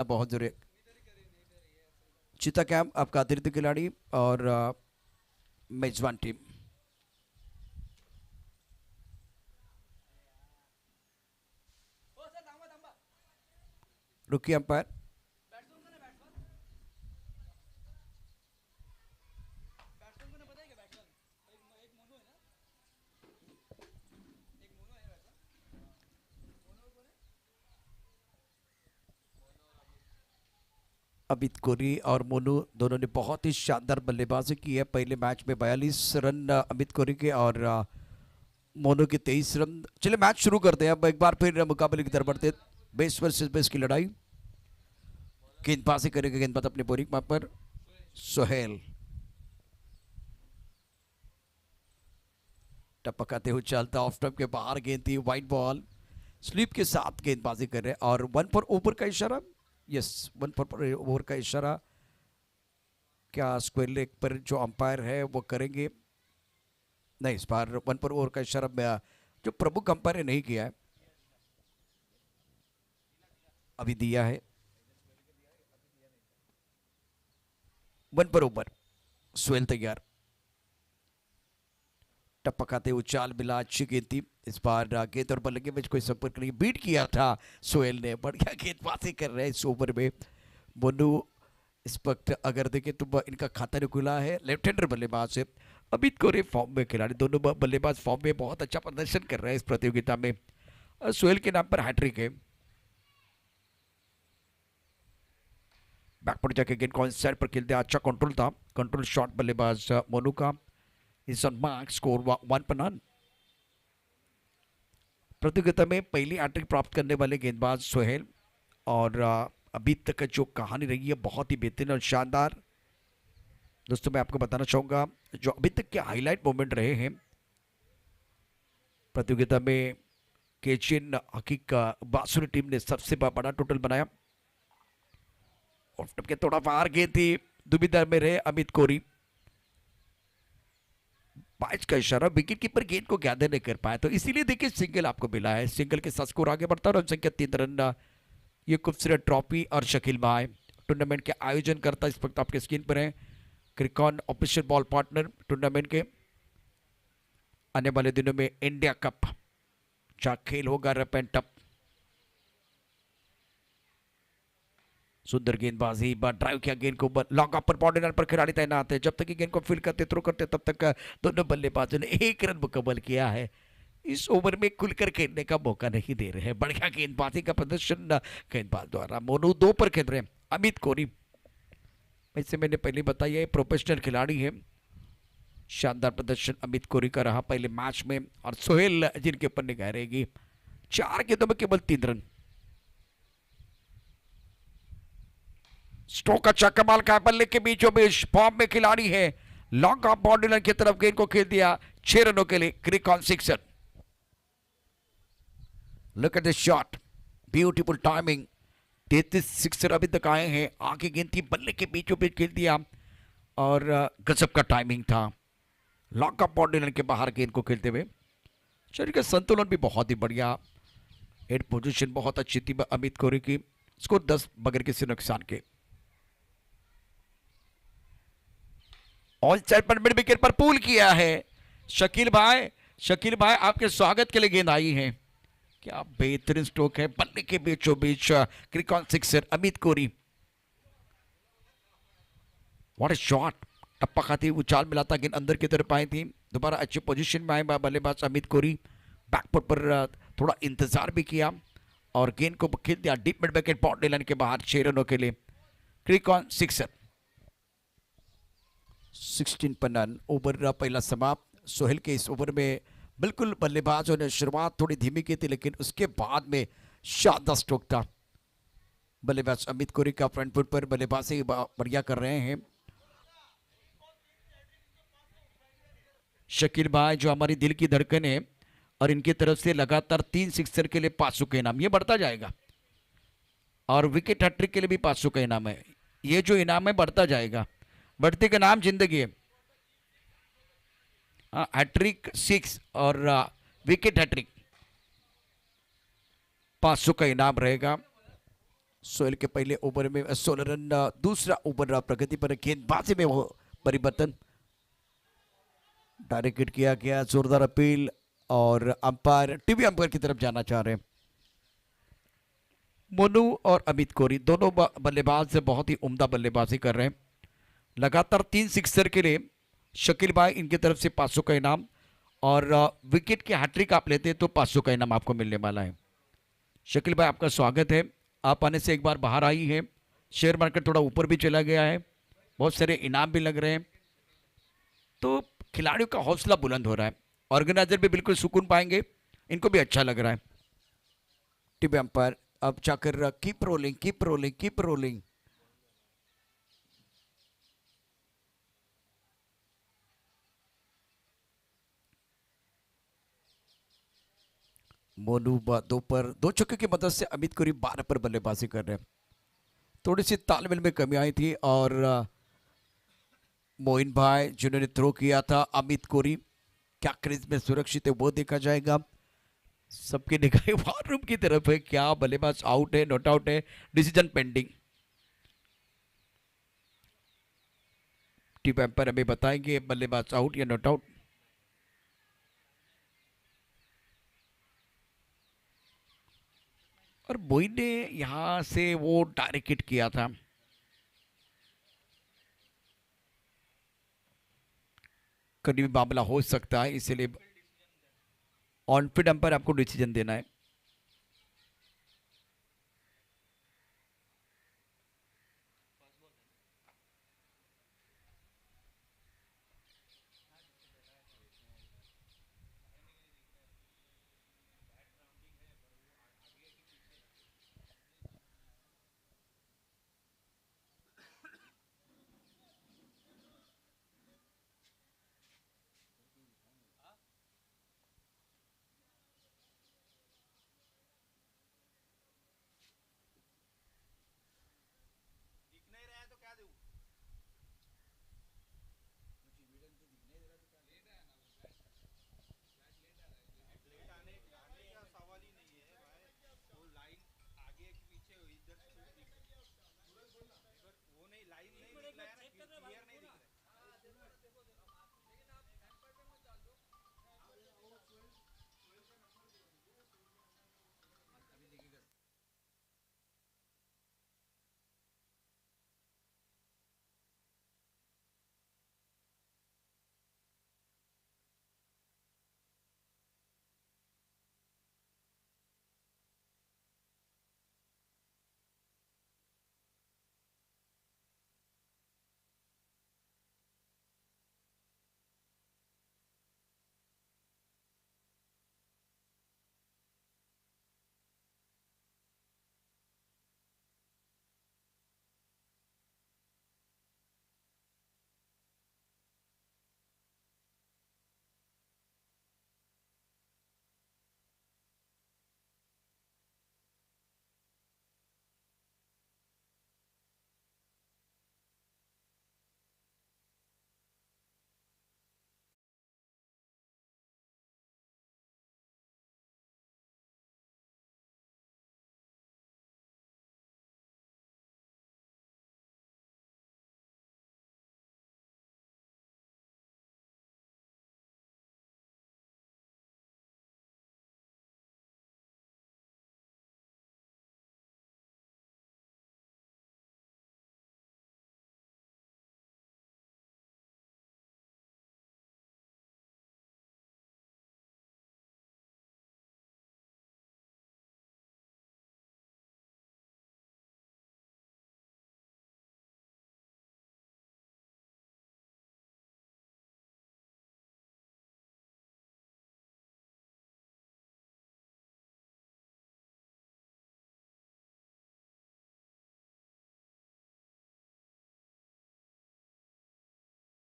बहुत जरूरी। चीता कैंप आपका अतिरिक्त खिलाड़ी और मेजबान टीम। रुकी अंपायर। अमित कोहली और मोनू दोनों ने बहुत ही शानदार बल्लेबाजी की है। पहले मैच में 42 रन अमित कोहली के और मोनू के 23 रन। चलिए मैच शुरू करते हैं अब एक बार फिर मुकाबले की तरफ बढ़ते। बेस वर्सेस बेस की लड़ाई। गेंदबाजी करेंगे गेंदबाज अपने बोरिंग मार्क पर सोहेल। टपकाते हुए चलता ऑफ स्टंप के बाहर गेंद थी, वाइट बॉल। स्लिप के साथ गेंदबाजी कर रहे हैं और 1 फॉर ओवर का इशारा। यस, 1 फॉर ओवर का इशारा क्या स्क्वायर लेग पर जो अंपायर है वो करेंगे? नहीं, इस बार 1 फॉर ओवर का इशारा जो प्रमुख अंपायर ने नहीं किया है, अभी दिया है। 1 फॉर ओवर। सोहेल तैयार। टपकाते हुए चाल मिला, अच्छी गेंद थी। इस बार गेंद और बल्ले के बीच कोई संपर्क नहीं, बीट किया था सोहेल ने। बढ़िया गेंदबाजी कर रहे हैं इस ओवर में मोनू। इस वक्त अगर देखें तो इनका खाता नहीं खुला है। लेफ्ट हैंडर बल्लेबाज है। अमित कोहली फॉर्म में खिलाड़ी, दोनों बल्लेबाज फॉर्म में बहुत अच्छा प्रदर्शन कर रहे हैं इस प्रतियोगिता में। सोहेल के नाम पर हैट्रिक है। बैकवर्ड जाके गेंद को साइड पर खेलते, अच्छा कंट्रोल था। कंट्रोल शॉट बल्लेबाज मोनू का। इस ऑन मार्क, स्कोर 1 पर नन। प्रतियोगिता में पहली हैट्रिक प्राप्त करने वाले गेंदबाज सोहेल। और अभी तक जो कहानी रही है बहुत ही बेहतरीन और शानदार। दोस्तों मैं आपको बताना चाहूंगा जो अभी तक के हाईलाइट मोमेंट रहे हैं प्रतियोगिता में। केचिन हकीक बासुरी टीम ने सबसे बड़ा टोटल बनाया। ऑफ के थोड़ा बाहर गेंद थी, दुविधा में रहे अमित कोहली। 5 का इशारा, विकेट कीपर गेंद को गैदर नहीं कर पाया, तो इसीलिए देखिए सिंगल आपको मिला है। सिंगल के साथ स्कोर आगे बढ़ता है। रन संख्या 3 रन। ये खूबसूरत ट्रॉफी और शकील भाई टूर्नामेंट के आयोजन करता इस वक्त आपके स्क्रीन पर है। क्रिकॉन ऑफिशियल बॉल पार्टनर टूर्नामेंट के। आने वाले दिनों में इंडिया कप जहां खेल होगा रफ एंड टफ। सुंदर गेंदबाजी, ड्राइव किया गेंद को, लॉन्ग ऑफ पर बाउंड्री पर खिलाड़ी तैनात है। जब तक गेंद को फील्ड करते थ्रो करते तब तक दोनों बल्लेबाजों ने 1 रन मुकम्मल किया है। इस ओवर में खुलकर खेलने का मौका नहीं दे रहे हैं। बढ़िया गेंदबाजी का प्रदर्शन गेंदबाज द्वारा। मोनू 2 पर खेल रहे हैं। अमित कोहली वैसे मैंने पहले बताया प्रोफेशनल खिलाड़ी है। शानदार प्रदर्शन अमित कोहली का रहा पहले मैच में। और सोहेल जिनके ऊपर निगाह रहेगी। 4 गेंदों में केवल 3 रन। स्ट्रोक अच्छा कमाल का, बल्ले के बीचों बीच फॉर्म में खिलाड़ी है। लॉन्ग ऑफ बाउंड्री की तरफ गेंद को खेल दिया 6 रनों के लिए। Crick on sixer. Look at this shot, beautiful timing. 33 sixer अभी तक आए हैं। आगे गेंद थी, बल्ले के बीचों बीच खेल दिया और गजब का टाइमिंग था। लॉन्ग ऑफ बाउंड्री के बाहर गेंद को खेलते हुए। शरीर का संतुलन भी बहुत ही बढ़िया। हेड पोजीशन बहुत अच्छी थी अमित कोहली की। स्कोर 10 बगैर किसी नुकसान के। ऑन साइड पर मिड विकेट पर पुल किया है शकील भाई। शकील भाई आपके स्वागत के लिए गेंद आई है। क्या बेहतरीन स्ट्रोक है, बल्ले के बीचों बीच crick on sixer Amit Kohli. What a shot. टप्पा खाती उछाल मिलाता गेंद अंदर की तरफ आई थी। दोबारा अच्छी पोजीशन में आए बल्लेबाज अमित कोहली। बैकफुट पर थोड़ा इंतजार भी किया और गेंद को खेल दिया deep mid wicket boundary line के बाहर 6 रनों के लिए। क्रिकॉन सिक्सर। 16 पर रन। ओवर पहला समाप्त। सोहेल के इस ओवर में बिल्कुल बल्लेबाजों ने शुरुआत थोड़ी धीमी की थी लेकिन उसके बाद में शानदार स्ट्रोक था। बल्लेबाज अमित कोहली का फ्रंट फुट पर बल्लेबाजी बढ़िया कर रहे हैं। शकील भाई जो हमारी दिल की धड़कन है और इनकी तरफ से लगातार 3 सिक्सर के लिए 500 का इनाम, ये बढ़ता जाएगा। और विकेट हैट्रिक के लिए भी 500 का इनाम है। ये जो इनाम है बढ़ता जाएगा। बढ़ते का नाम जिंदगी है। हैट्रिक 6 और विकेट हैट्रिक 500 का इनाम रहेगा। सोहेल के पहले ओवर में 16 रन, दूसरा ओवर प्रगति पर गेंदबाजी में वो परिवर्तन। डायरेक्ट हिट किया गया, जोरदार अपील, और अंपायर टीवी अंपायर की तरफ जाना चाह रहे हैं। मोनू और अमित कोहली दोनों बल्लेबाज से बहुत ही उम्दा बल्लेबाजी कर रहे हैं। लगातार 3 सिक्सर के लिए शकील भाई इनकी तरफ से 500 का इनाम, और विकेट की हैट्रिक आप लेते हैं तो 500 का इनाम आपको मिलने वाला है। शकील भाई आपका स्वागत है। आप आने से एक बार बाहर आई है। शेयर मार्केट थोड़ा ऊपर भी चला गया है, बहुत सारे इनाम भी लग रहे हैं, तो खिलाड़ियों का हौसला बुलंद हो रहा है। ऑर्गेनाइजर भी बिल्कुल सुकून पाएंगे, इनको भी अच्छा लग रहा है। टीवी अंपायर अब जाकर keep rolling, keep rolling, keep rolling. Monu दो पर, दो छक्के की मदद से अमित कोहली 12 पर बल्लेबाजी कर रहे हैं। थोड़ी सी तालमेल में कमी आई थी, और मोइन भाई जिन्होंने थ्रो किया था, अमित कोहली क्या क्रीज में सुरक्षित है वो देखा जाएगा। सबकी निगाहें वार रूम की तरफ है, क्या बल्लेबाज आउट है, नॉट आउट है, डिसीजन पेंडिंग। टीम एम्पायर हमें बताएंगे बल्लेबाज आउट या नॉट आउट। और मोइन ने यहां से वो डायरेक्ट हिट किया था। कभी भी मामला हो सकता है, इसलिए ऑन फील्ड अंपायर आपको डिसीजन देना है।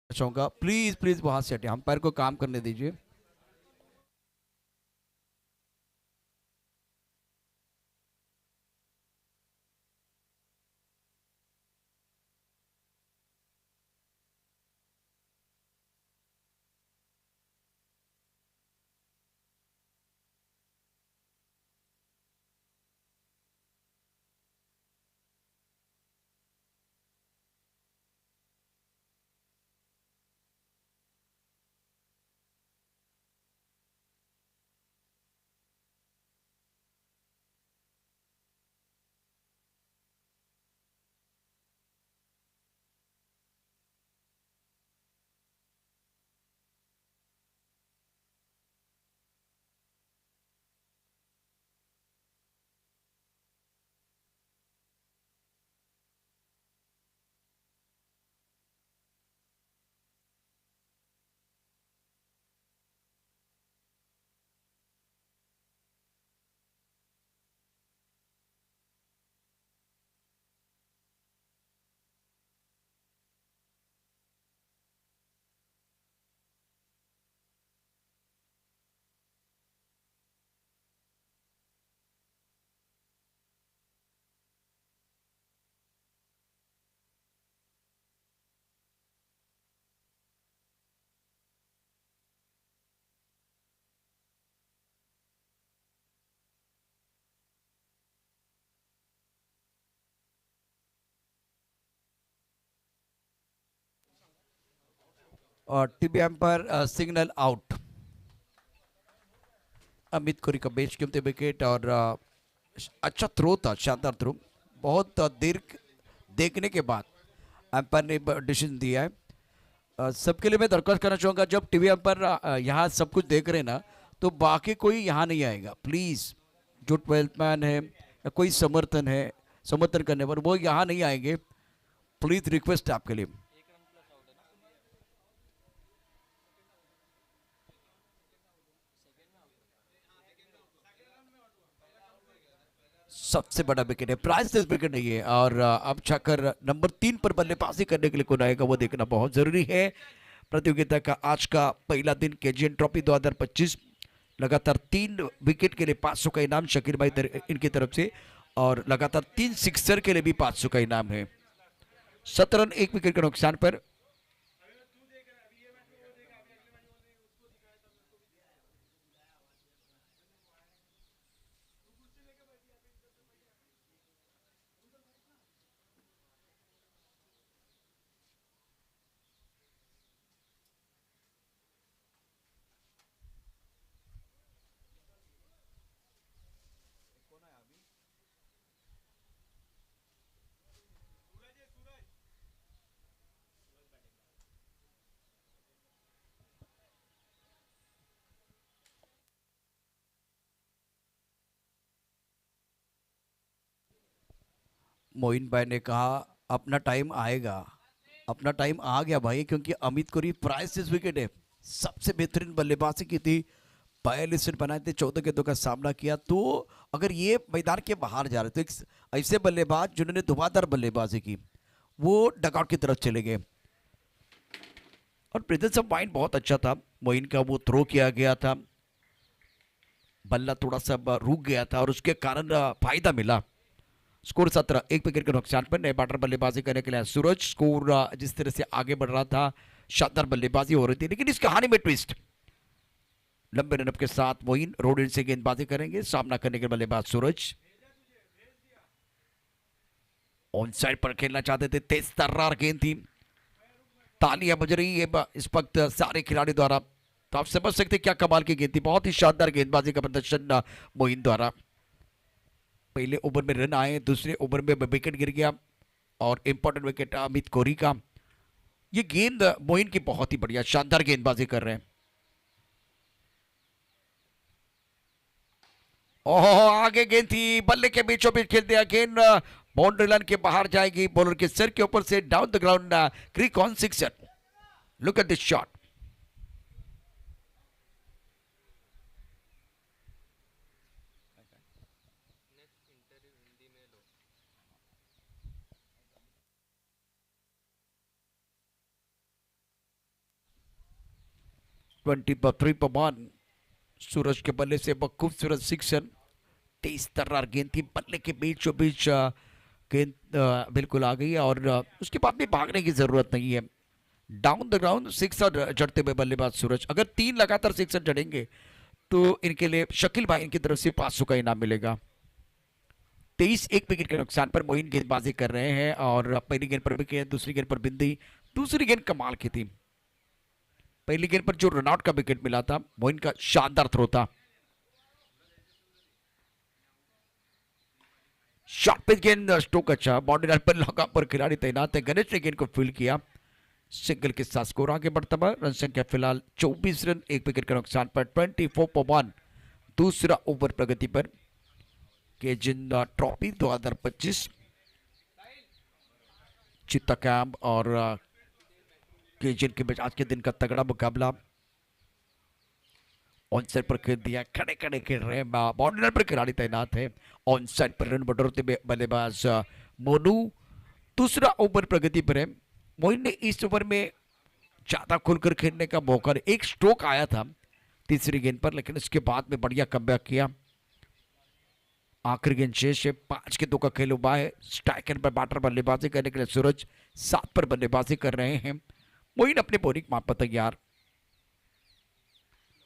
चाहूंगा प्लीज प्लीज वहां से हटे, अंपायर को काम करने दीजिए। और TV umpire signal out. Amit Kohli का बेच कीमती विकेट और अच्छा थ्रो था, शानदार थ्रो। बहुत देर देखने के बाद एम्पायर ने डिसीजन दिया है। सबके लिए मैं दरख्वास्त करना चाहूँगा, जब टीवी एम्पायर यहाँ सब कुछ देख रहे हैं ना, तो बाकी कोई यहाँ नहीं आएगा प्लीज़। जो 12th मैन है या कोई समर्थन करने पर, वो यहाँ नहीं आएंगे प्लीज़, रिक्वेस्ट है आपके लिए। सबसे बड़ा विकेट है, प्राइसलेस विकेट नहीं है। और अब जाकर नंबर 3 पर बल्लेबाजी करने के लिए कौन आएगा वो देखना बहुत जरूरी है। प्रतियोगिता का आज का पहला दिन केजीएन ट्रॉफी 2025, लगातार 3 विकेट के लिए 500 का इनाम शकीर भाई इनकी तरफ से, और लगातार 3 सिक्सर के लिए भी 500 का इनाम है। 17 रन 1 विकेट के नुकसान पर। मोइन भाई ने कहा अपना टाइम आएगा, अपना टाइम आ गया भाई, क्योंकि अमित कोहली प्राइसलेस विकेट है। सबसे बेहतरीन बल्लेबाजी की थी, 42 रन बनाए थे, 14 गेंदों का सामना किया। तो अगर ये मैदान के बाहर जा रहे तो एक ऐसे बल्लेबाज जिन्होंने धुआंधार बल्लेबाजी की, वो डगआउट की तरफ चले गए। और प्रेजेंस ऑफ माइंड बहुत अच्छा था मोइन का, वो थ्रो किया गया था, बल्ला थोड़ा सा रुक गया था और उसके कारण फायदा मिला। स्कोर 17, 1 विकेट के नुकसान पर नए बैटर बल्लेबाजी करने के लिए सूरज। स्कोर जिस तरह से आगे बढ़ रहा था, शानदार बल्लेबाजी हो रही थी, लेकिन इस कहानी में ट्विस्ट। लंबे रनअप के साथ मोइन रोड एंड से गेंदबाजी करेंगे, सामना करने के बल्लेबाज सूरज। ऑन साइड पर खेलना चाहते थे, तेज तर्रार गेंद थी। तालियां बज रही है इस वक्त सारे खिलाड़ी द्वारा, तो आप समझ सकते क्या कमाल की गेंद थी। बहुत ही शानदार गेंदबाजी का प्रदर्शन मोइन द्वारा। पहले ओवर में रन आए, दूसरे ओवर में विकेट गिर गया, और इंपॉर्टेंट विकेट अमित कोहली का। ये गेंद मोइन की बहुत ही बढ़िया शानदार गेंदबाजी कर रहे हैं। ओहो, आगे गेंद थी, बल्ले के बीचों बीच खेल दिया, गेंद बाउंड्री लाइन के बाहर जाएगी, बॉलर के सिर के ऊपर से डाउन द ग्राउंड, क्रिक on sixer. Look at this shot. Twenty पर 3 पर 1, सूरज के बल्ले से खूबसूरत सिक्सर। तेज तर्रार गेंद थी, बल्ले के बीचों बीच गेंद बिल्कुल आ गई, और उसके बाद भी भागने की जरूरत नहीं है। डाउन द ग्राउंड सिक्सर जड़ते हुए बल्लेबाज सूरज। अगर 3 लगातार सिक्सर जड़ेंगे तो इनके लिए शकील भाई इनकी तरफ से 500 का इनाम मिलेगा। 23, 1 विकेट के नुकसान पर मोइन गेंदबाजी कर रहे हैं, और पहली गेंद पर विकेट, दूसरी गेंद पर बिंदी। दूसरी गेंद कमाल की थी, पहली गेंद पर जो रनआउट का विकेट मिला था, मोइन का शानदार थ्रो था। शॉर्ट पिच गेंद, स्ट्रोक अच्छा, बाउंड्री लाइन पर लॉक पर खिलाड़ी तैनात है। गणेश ने गेंद को फील्ड किया, सिंगल के साथ स्कोर आगे बढ़ता हुआ। रन संख्या फिलहाल 24 रन, 1 विकेट के नुकसान पर। 24 पर 1, दूसरा ओवर प्रगति पर। केजीएन ट्रॉफी 2025 चित्ता कैंप और केजीएन के बीच आज के दिन का तगड़ा मुकाबला। ऑन साइड पर खेल दिया, खड़े खड़े खेल रहे हैं, बाउंड्री लाइन पर खिलाड़ी तैनात है। ऑन साइड पर रन बढ़ोतरी में बल्लेबाज मोनू। दूसरा ओवर प्रगति पर है। मोइन ने इस ओवर में ज्यादा खुलकर खेलने का मौका, एक स्ट्रोक आया था तीसरी गेंद पर, लेकिन उसके बाद में बढ़िया कमबैक किया। आखिरी गेंद शेष है, 5 गेंदों का खेल हुआ है। स्ट्राइकर पर बैटर बल्लेबाजी करने के लिए सूरज 7 पर बल्लेबाजी कर रहे हैं। मोइन अपने बॉलिंग माप पर तैयार।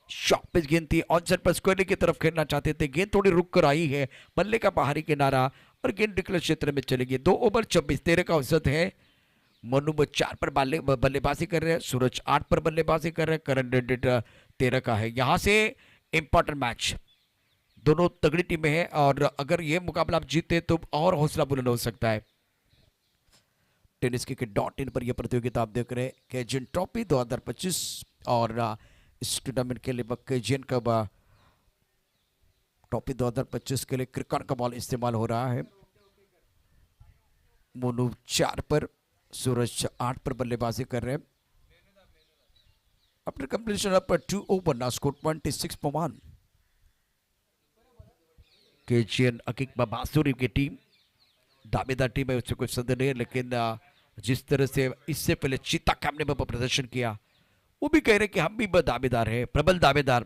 शॉर्ट पिच गेंद थी, ऑन साइड पर स्क्वायर की तरफ खेलना चाहते थे, गेंद थोड़ी रुक कर आई है, बल्ले का बाहरी किनारा, और गेंद डिक्लेयर क्षेत्र में चली गई। 2 ओवर 26, 13 का औसत है। मनु वो 4 पर बल्लेबाजी कर रहे हैं, सूरज 8 पर बल्लेबाजी कर रहे हैं, करंट रेट 13 का है। यहाँ से इंपॉर्टेंट मैच, दोनों तगड़ी टीमें हैं और अगर ये मुकाबला आप जीते तो और हौसला बुलंद हो सकता है। टेनिस क्रिकेट .in पर यह प्रतियोगिता आप देख रहे हैं, केजियन ट्रॉफी 2025 और इस टूर्नामेंट के लिए केजियन कब ट्रॉफी 2025 के लिए क्रिकेट का बॉल इस्तेमाल हो रहा है। मोनू 4 पर, सूरज 8 पर बल्लेबाजी कर रहे हैं। After completion of 2 over, now score 26 for 1। केजियन अकिक बासुरी की टीम दावेदार टीम है, उससे कोई संदेह नहीं है, लेकिन जिस तरह से इससे पहले चीता कैम ने प्रदर्शन किया, वो भी कह रहे कि हम भी दावेदार हैं, प्रबल दावेदार,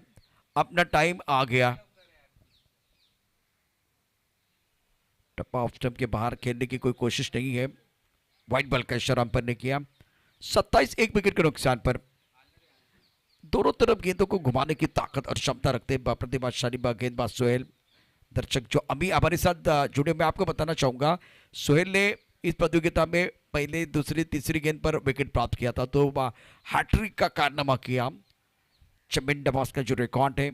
अपना टाइम आ गया। टप्पा ऑफ स्टंप के बाहर खेलने की कोई कोशिश नहीं है, व्हाइट बॉल का इशारा अंपायर ने किया। 27 एक विकेट के नुकसान पर। दोनों तरफ गेंदों को घुमाने की ताकत और क्षमता रखते प्रतिभाशाली गेंदबाज सोहेल। दर्शक जो अभी हमारे साथ जुड़े, मैं आपको बताना चाहूंगा, सोहेल ने इस प्रतियोगिता में पहले, दूसरी, तीसरी गेंद पर विकेट प्राप्त किया था, तो हैट्रिक का कारनामा किया। चमिंडा बॉस का जो रिकॉर्ड है,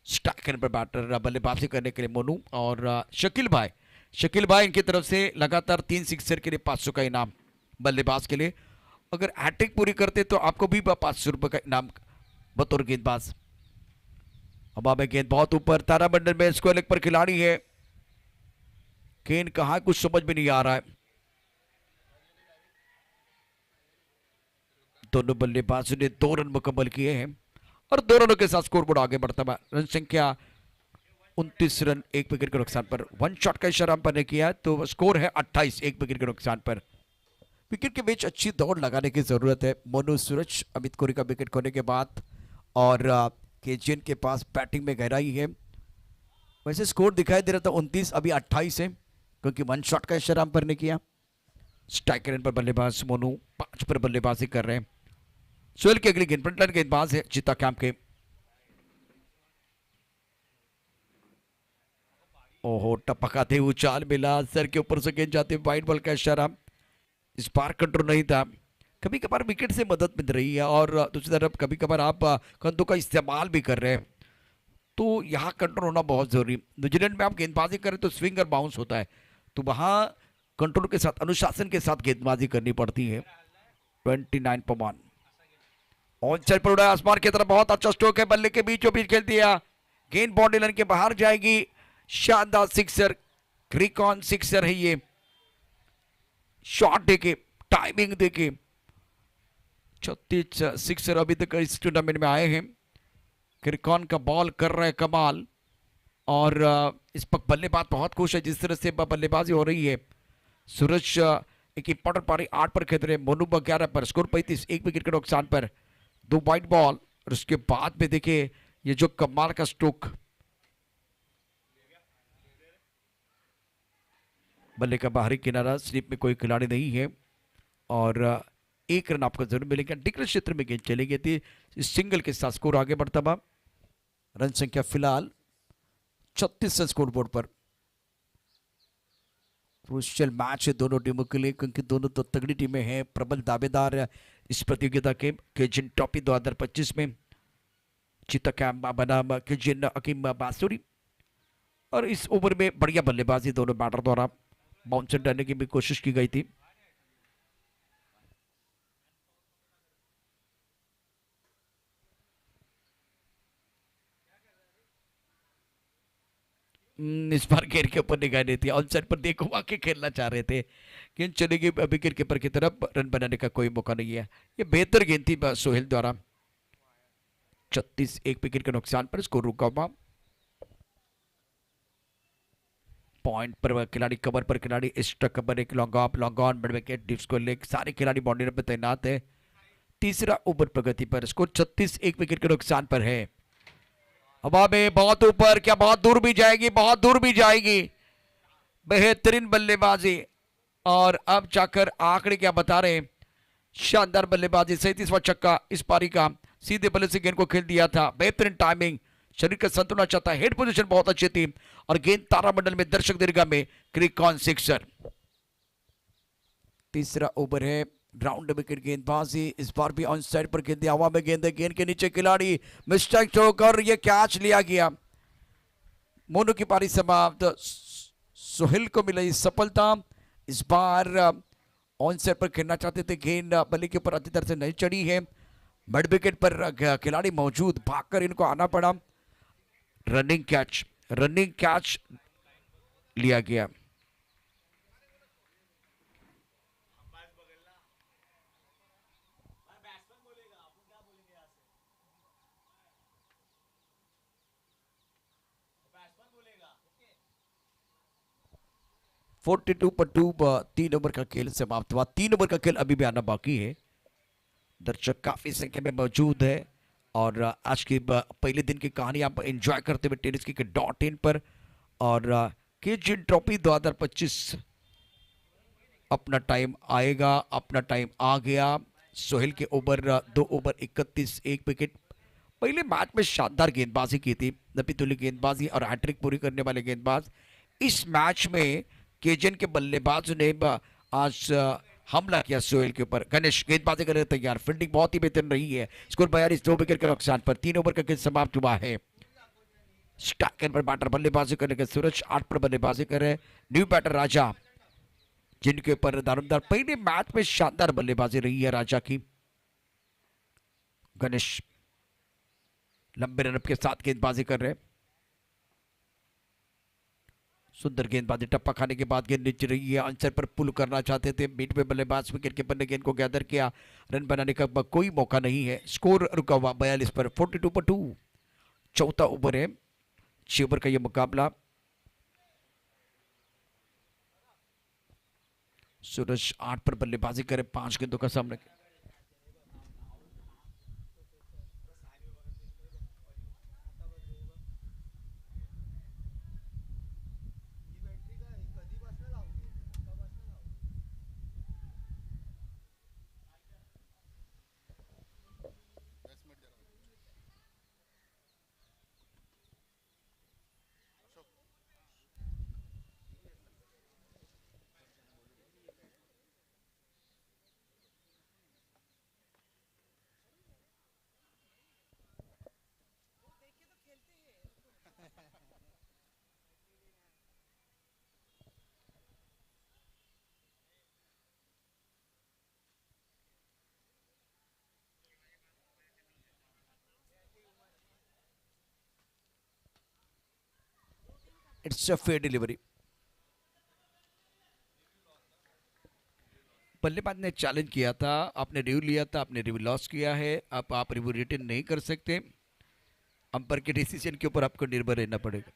स्ट्राइकर पर बैटर बल्लेबाजी करने के लिए मोनू और शकील भाई इनकी तरफ से लगातार 3 सिक्सर के लिए 500 का इनाम बल्लेबाज के लिए। अगर हैट्रिक पूरी करते तो आपको भी 500 रुपए का इनाम बतौर गेंदबाज। हवा में गेंद बहुत ऊपर, तारामंडल में स्क्वायर लेग पर खिलाड़ी है, गेंद कहां कुछ समझ में नहीं आ रहा है। दोनों बल्लेबाजों ने 2 रन मुकम्मल किए हैं और 2 रनों के साथ स्कोरबोर्ड आगे बढ़ता है। रन संख्या 29 रन, 1 विकेट के नुकसान पर। 1 शॉट का इशारा अंपायर ने किया, तो स्कोर है 28 1 विकेट के नुकसान पर। विकेट के बीच अच्छी दौड़ लगाने की जरूरत है। मोनू, सूरज, अमित कोहली का विकेट खोने के बाद और केजियन के पास बैटिंग में गहराई है। वैसे स्कोर दिखाई दे रहा था 29, अभी 28 है, क्योंकि 1 शॉट का इशारा अंपायर ने किया। स्ट्राइकर पर बल्लेबाज मोनू 5 पर बल्लेबाजी कर रहे हैं। सोहेल की अगली गेंद फ्रंटलाइन गेंदबाज है चीता कैंप के। ओहो, टपकाते हुए चाल मिला, सर के ऊपर से गेंद जाते, व्हाइट बॉल का इशारा। इस बार कंट्रोल नहीं था। कभी कभार विकेट से मदद मिल रही है और दूसरी तरफ कभी कभार आप कंधों का इस्तेमाल भी कर रहे हैं, तो यहाँ कंट्रोल होना बहुत जरूरी। न्यूजीलैंड में आप गेंदबाजी करें तो स्विंग और बाउंस होता है, तो वहां कंट्रोल के साथ, अनुशासन के साथ गेंदबाजी करनी पड़ती है। 29 पर 1 ऑन साइड पर उड़ा आसमान की तरफ, बहुत अच्छा स्ट्रोक है, बल्ले के बीचों बीच खेल दिया, गेंद बाउंड्री लाइन के बाहर जाएगी। शानदार सिक्सर, क्रिकॉन सिक्सर है ये। शॉट देके, टाइमिंग देके 36 सिक्सर अभी तक इस टूर्नामेंट में आए हैं। क्रिकॉन का बॉल कर रहे हैं कमाल, और इस पर बल्लेबाज बहुत खुश है जिस तरह से बल्लेबाजी हो रही है। सूरज एक इंपॉर्टेंट पारी 8 पर खेल रहे हैं, मोनू 11 पर, स्कोर 35 1 विकेट के नुकसान पर। 2 वाइट बॉल और उसके बाद में देखिए ये जो कमाल का स्ट्रोक, बल्ले का बाहरी किनारा, स्लिप में कोई खिलाड़ी नहीं है और 1 रन आपको जरूर मिलेगा। डिक्लेयर क्षेत्र में गेंद चली गई थी, इस सिंगल के साथ स्कोर आगे बढ़ता हुआ। रन संख्या फिलहाल 36 स्कोर बोर्ड पर। क्रूशियल मैच है दोनों टीमों के लिए, क्योंकि दोनों तो तगड़ी टीमें हैं, प्रबल दावेदार इस प्रतियोगिता के। केजियन ट्रॉफी 2025 में चीता कैंप बनाम केजियन अकीम बासुरी, और इस ओवर में बढ़िया बल्लेबाजी दोनों बैटर द्वारा, बाउंसर डालने की भी कोशिश की गई थी। इस बार गेंद के ऊपर निगाह नहीं थी, ऑन साइड पर देखो आके खेलना चाह रहे थे, गेंद चलेगी विकेट कीपर की तरफ, रन बनाने का कोई मौका नहीं है। ये बेहतर गेंद थी सोहेल द्वारा। 36 1 विकेट के नुकसान पर स्कोर रुका हुआ। पॉइंट पर खिलाड़ी, कवर पर खिलाड़ी, एक्स्ट्रा कवर, एक long off, long on, mid wicket, dips को लेग, सारे खिलाड़ी बाउंड्री पर तैनात है। तीसरा ओवर प्रगति पर, स्कोर 36 1 विकेट के नुकसान पर है। हवा में बहुत ऊपर, क्या बहुत दूर भी जाएगी, बहुत दूर भी जाएगी। बेहतरीन बल्लेबाजी, और अब जाकर आंकड़े क्या बता रहे हैं। शानदार बल्लेबाजी, 37वां छक्का इस पारी का, सीधे बल्ले से गेंद को खेल दिया था, बेहतरीन टाइमिंग, शरीर का संतुलन अच्छा था, हेड पोजीशन बहुत अच्छी थी, और गेंद तारामंडल में, दर्शक दीर्घा में क्रिकॉन सिक्सर। तीसरा ओवर है, राउंड विकेट गेंदबाजी, इस बार भी ऑन साइड पर गेंद हवा में, गेंद गेंद के नीचे खिलाड़ी मिस्टेक छोड़कर ये कैच लिया गया। मोनू की पारी समाप्त, सोहेल को मिली सफलता। इस बार ऑन साइड पर खेलना चाहते थे, गेंद बल्ले के ऊपर अच्छी तरह से नहीं चढ़ी है। मिड विकेट पर खिलाड़ी मौजूद, भागकर इनको आना पड़ा। रनिंग कैच लिया गया। फोर्टी टू पर टू, 3 ओवर का खेल समाप्त हुआ। 3 ओवर का खेल अभी भी आना बाकी है। दर्शक काफी संख्या में मौजूद है और आज की पहले दिन की कहानी आप एंजॉय करते हुए टेनिस की .in पर। और केजी ट्रॉफी 2025 अपना टाइम आएगा, अपना टाइम आ गया। सोहेल के ओवर 2 ओवर 31, 1 विकेट। पहले मैच में शानदार गेंदबाजी की थी, नपीतुली गेंदबाजी और हैट्रिक पूरी करने वाले गेंदबाज। इस मैच में केजन के बल्लेबाज ने आज हमला किया सोहेल के ऊपर। गणेश गेंदबाजी करने तैयार, फील्डिंग बहुत ही बेहतरीन रही है। स्कोर 42, 2 विकेट के नुकसान पर 3 ओवर का खेल समाप्त हुआ है। स्टैकर पर बैटर बल्लेबाजी करने के सूरज 8 पर बल्लेबाजी करे। न्यू बैटर राजा, जिनके ऊपर दारोमदार पहले मैच में शानदार बल्लेबाजी रही है राजा की। गणेश लंबे रनअप के साथ गेंदबाजी कर रहे। सुंदर गेंदबाजी, टप्पा खाने के बाद गेंद नीचे रही है। आंसर पर पुल करना चाहते थे, बीट में बल्लेबाज विकेट कीपर ने गेंद को गैदर किया। रन बनाने का कोई मौका नहीं है। स्कोर रुका हुआ 42 पर, 42 पर 2। चौथा ओवर है, 6 ओवर का यह मुकाबला। सूरज 8 पर बल्लेबाजी करे, 5 गेंदों का सामना। It's a fair delivery. बल्लेबाज ने चैलेंज किया था, आपने रिव्यू लिया था, आपने रिव्यू लॉस किया है। अब आप रिव्यू रिटर्न नहीं कर सकते। अंपायर के डिसीजन के ऊपर आपको निर्भर रहना पड़ेगा।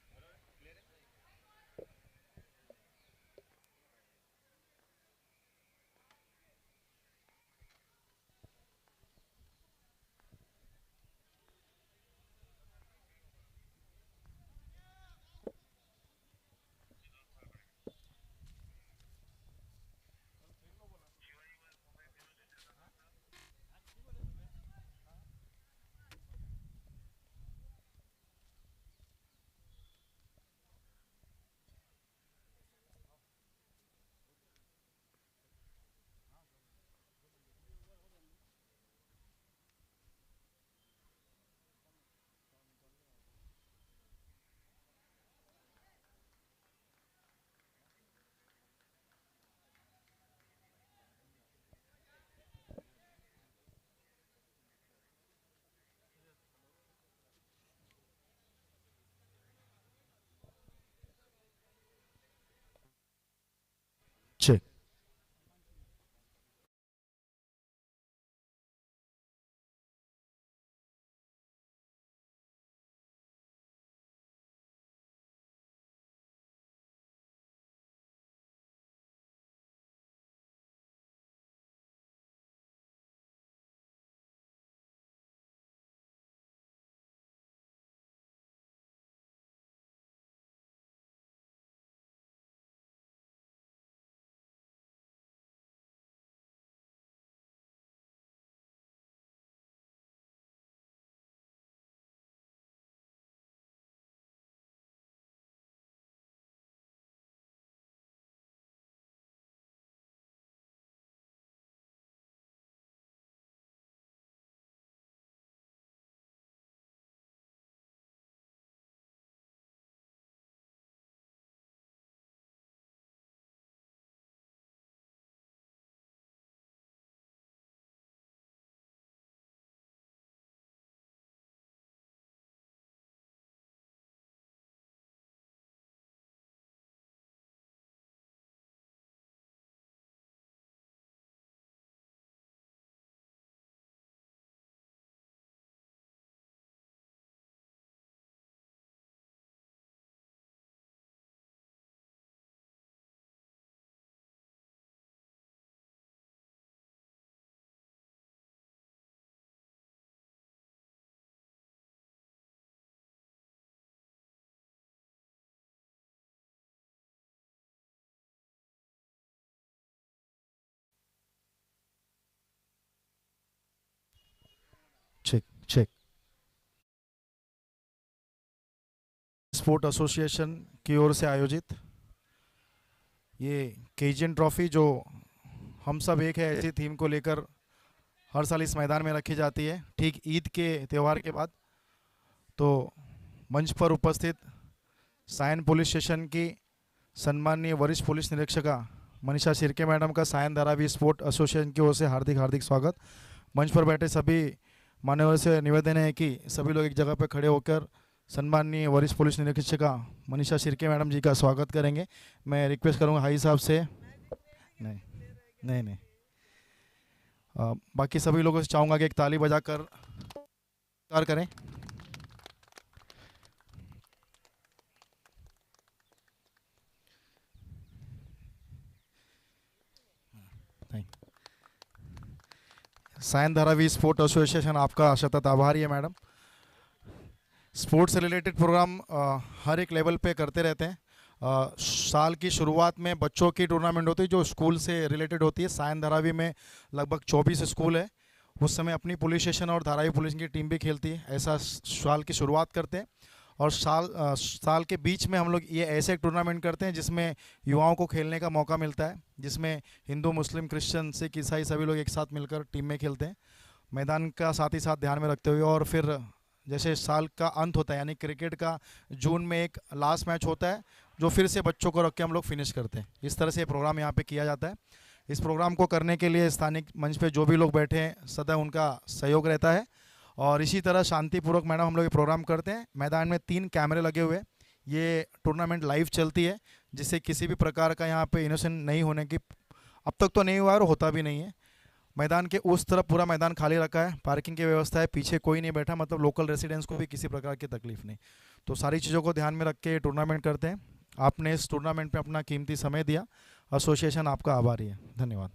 स्पोर्ट एसोसिएशन की ओर से आयोजित ये केजियन ट्रॉफी, जो हम सब एक है ऐसी थीम को लेकर हर साल इस मैदान में रखी जाती है ठीक ईद के त्यौहार के बाद। तो मंच पर उपस्थित सायन पुलिस स्टेशन की सम्माननीय वरिष्ठ पुलिस निरीक्षका मनीषा शिर्के मैडम का सायन धारावी स्पोर्ट एसोसिएशन की ओर से हार्दिक हार्दिक स्वागत। मंच पर बैठे सभी मान्यवरों से निवेदन है कि सभी लोग एक जगह पर खड़े होकर सम्माननीय वरिष्ठ पुलिस निरीक्षका मनीषा शिर्के मैडम जी का स्वागत करेंगे। मैं रिक्वेस्ट करूंगा हाई साहब से। नहीं नहीं नहीं, बाकी सभी लोगों से चाहूँगा कि एक ताली बजाकर स्वीकार करें। सायन धारावी स्पोर्ट एसोसिएशन आपका सतत आभारी है मैडम। स्पोर्ट्स से रिलेटेड प्रोग्राम हर एक लेवल पे करते रहते हैं। साल की शुरुआत में बच्चों की टूर्नामेंट होती है जो स्कूल से रिलेटेड होती है। सायन धारावी में लगभग 24 स्कूल है। उस समय अपनी पुलिस स्टेशन और धारावी पुलिस की टीम भी खेलती है। ऐसा साल की शुरुआत करते हैं और साल के बीच में हम लोग ये ऐसे एक टूर्नामेंट करते हैं जिसमें युवाओं को खेलने का मौका मिलता है, जिसमें हिंदू, मुस्लिम, क्रिश्चियन, सिख, ईसाई सभी लोग एक साथ मिलकर टीम में खेलते हैं, मैदान का साथ ही साथ ध्यान में रखते हुए। और फिर जैसे साल का अंत होता है यानी क्रिकेट का जून में एक लास्ट मैच होता है जो फिर से बच्चों को रख के हम लोग फिनिश करते हैं। इस तरह से प्रोग्राम यहाँ पे किया जाता है। इस प्रोग्राम को करने के लिए स्थानिक मंच पे जो भी लोग बैठे हैं सदैव उनका सहयोग रहता है। और इसी तरह शांतिपूर्वक मैडम हम लोग ये प्रोग्राम करते हैं। मैदान में 3 कैमरे लगे हुए हैं। ये टूर्नामेंट लाइव चलती है जिससे किसी भी प्रकार का यहाँ पे इनोसेंट नहीं होने की, अब तक तो नहीं हुआ और होता भी नहीं है। मैदान के उस तरफ पूरा मैदान खाली रखा है, पार्किंग की व्यवस्था है, पीछे कोई नहीं बैठा, मतलब लोकल रेसिडेंट्स को भी किसी प्रकार की तकलीफ नहीं। तो सारी चीज़ों को ध्यान में रख के टूर्नामेंट करते हैं। आपने इस टूर्नामेंट में अपना कीमती समय दिया, एसोसिएशन आपका आभारी है। धन्यवाद।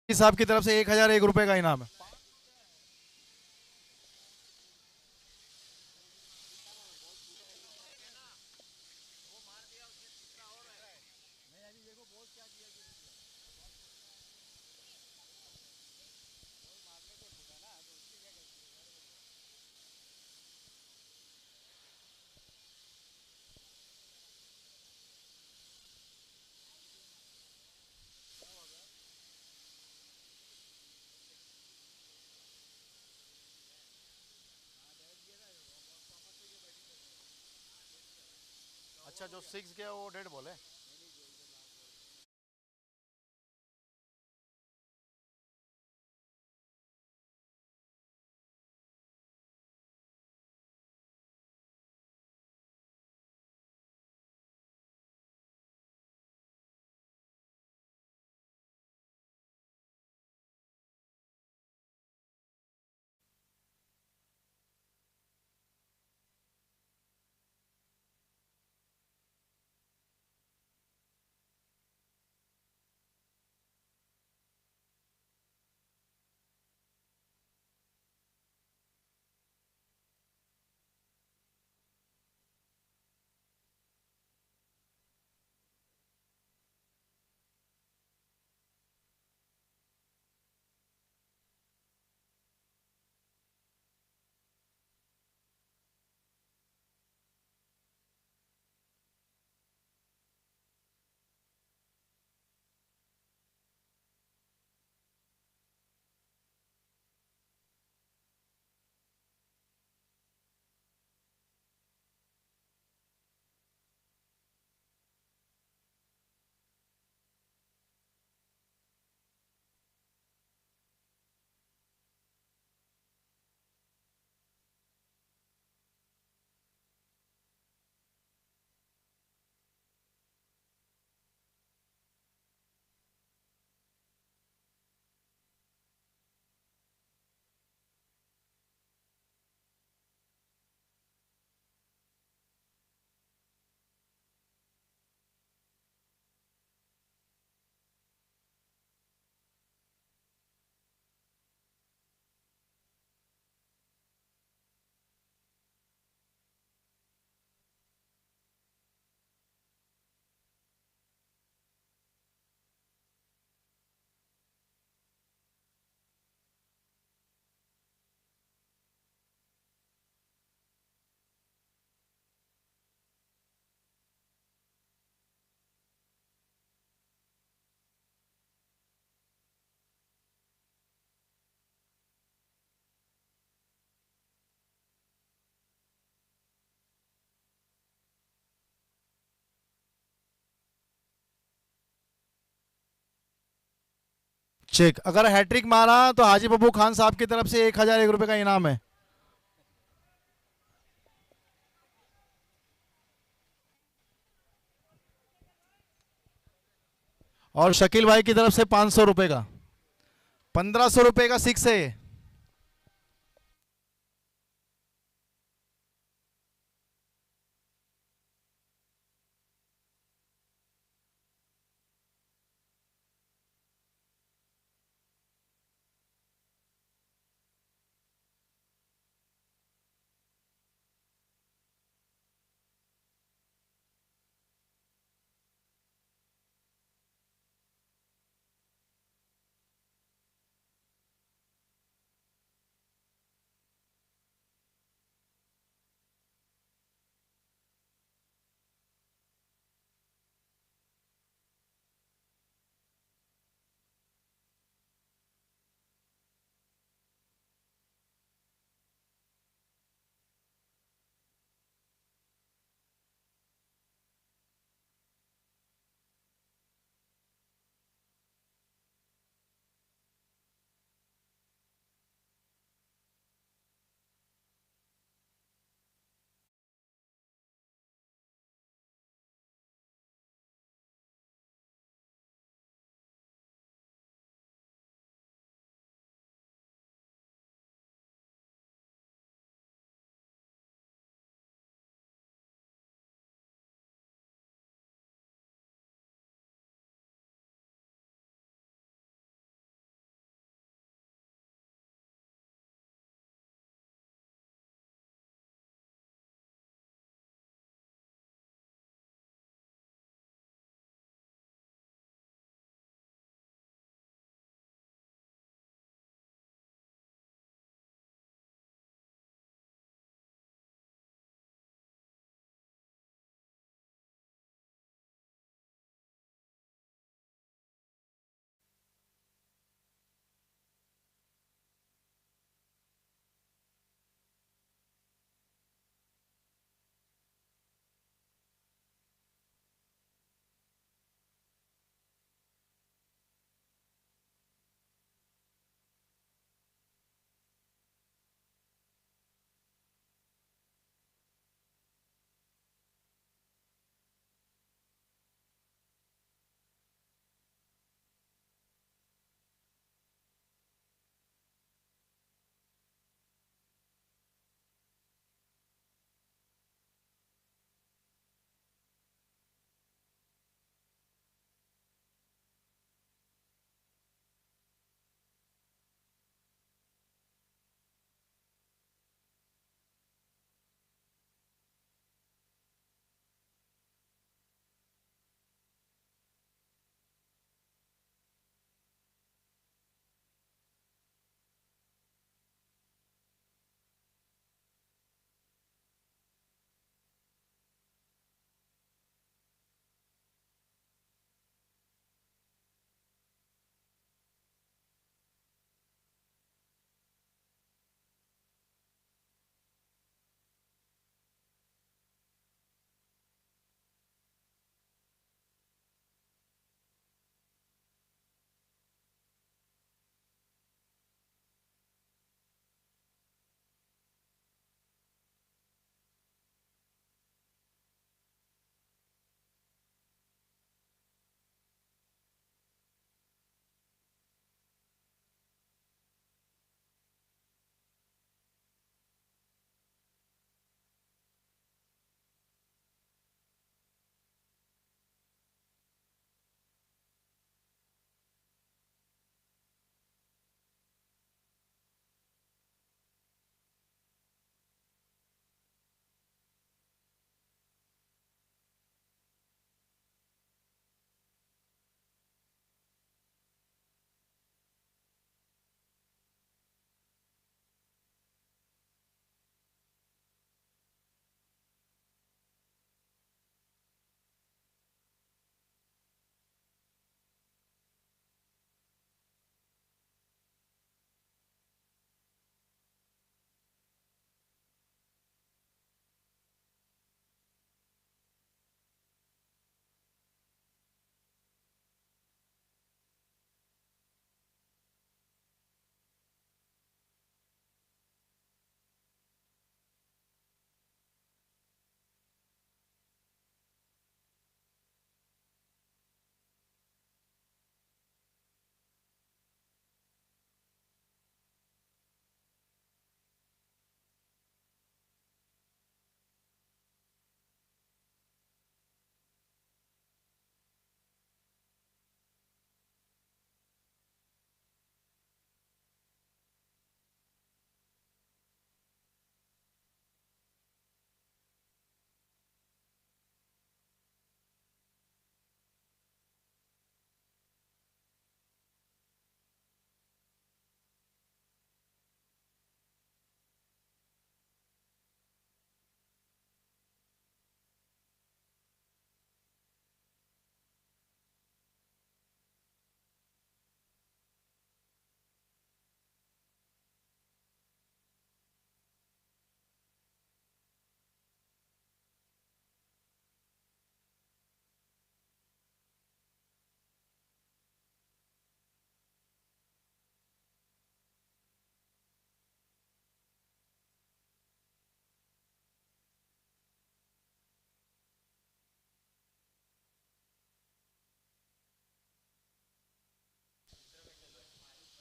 साहब की तरफ से 1001 रुपये का इनाम है। अच्छा, जो 6 गया वो डेड बॉल है। चेक, अगर हैट्रिक मारा तो हाजी बब्बू खान साहब की तरफ से 1001 रुपये का इनाम है। और शकील भाई की तरफ से 500 रुपये का, 1500 रुपये का 6 है।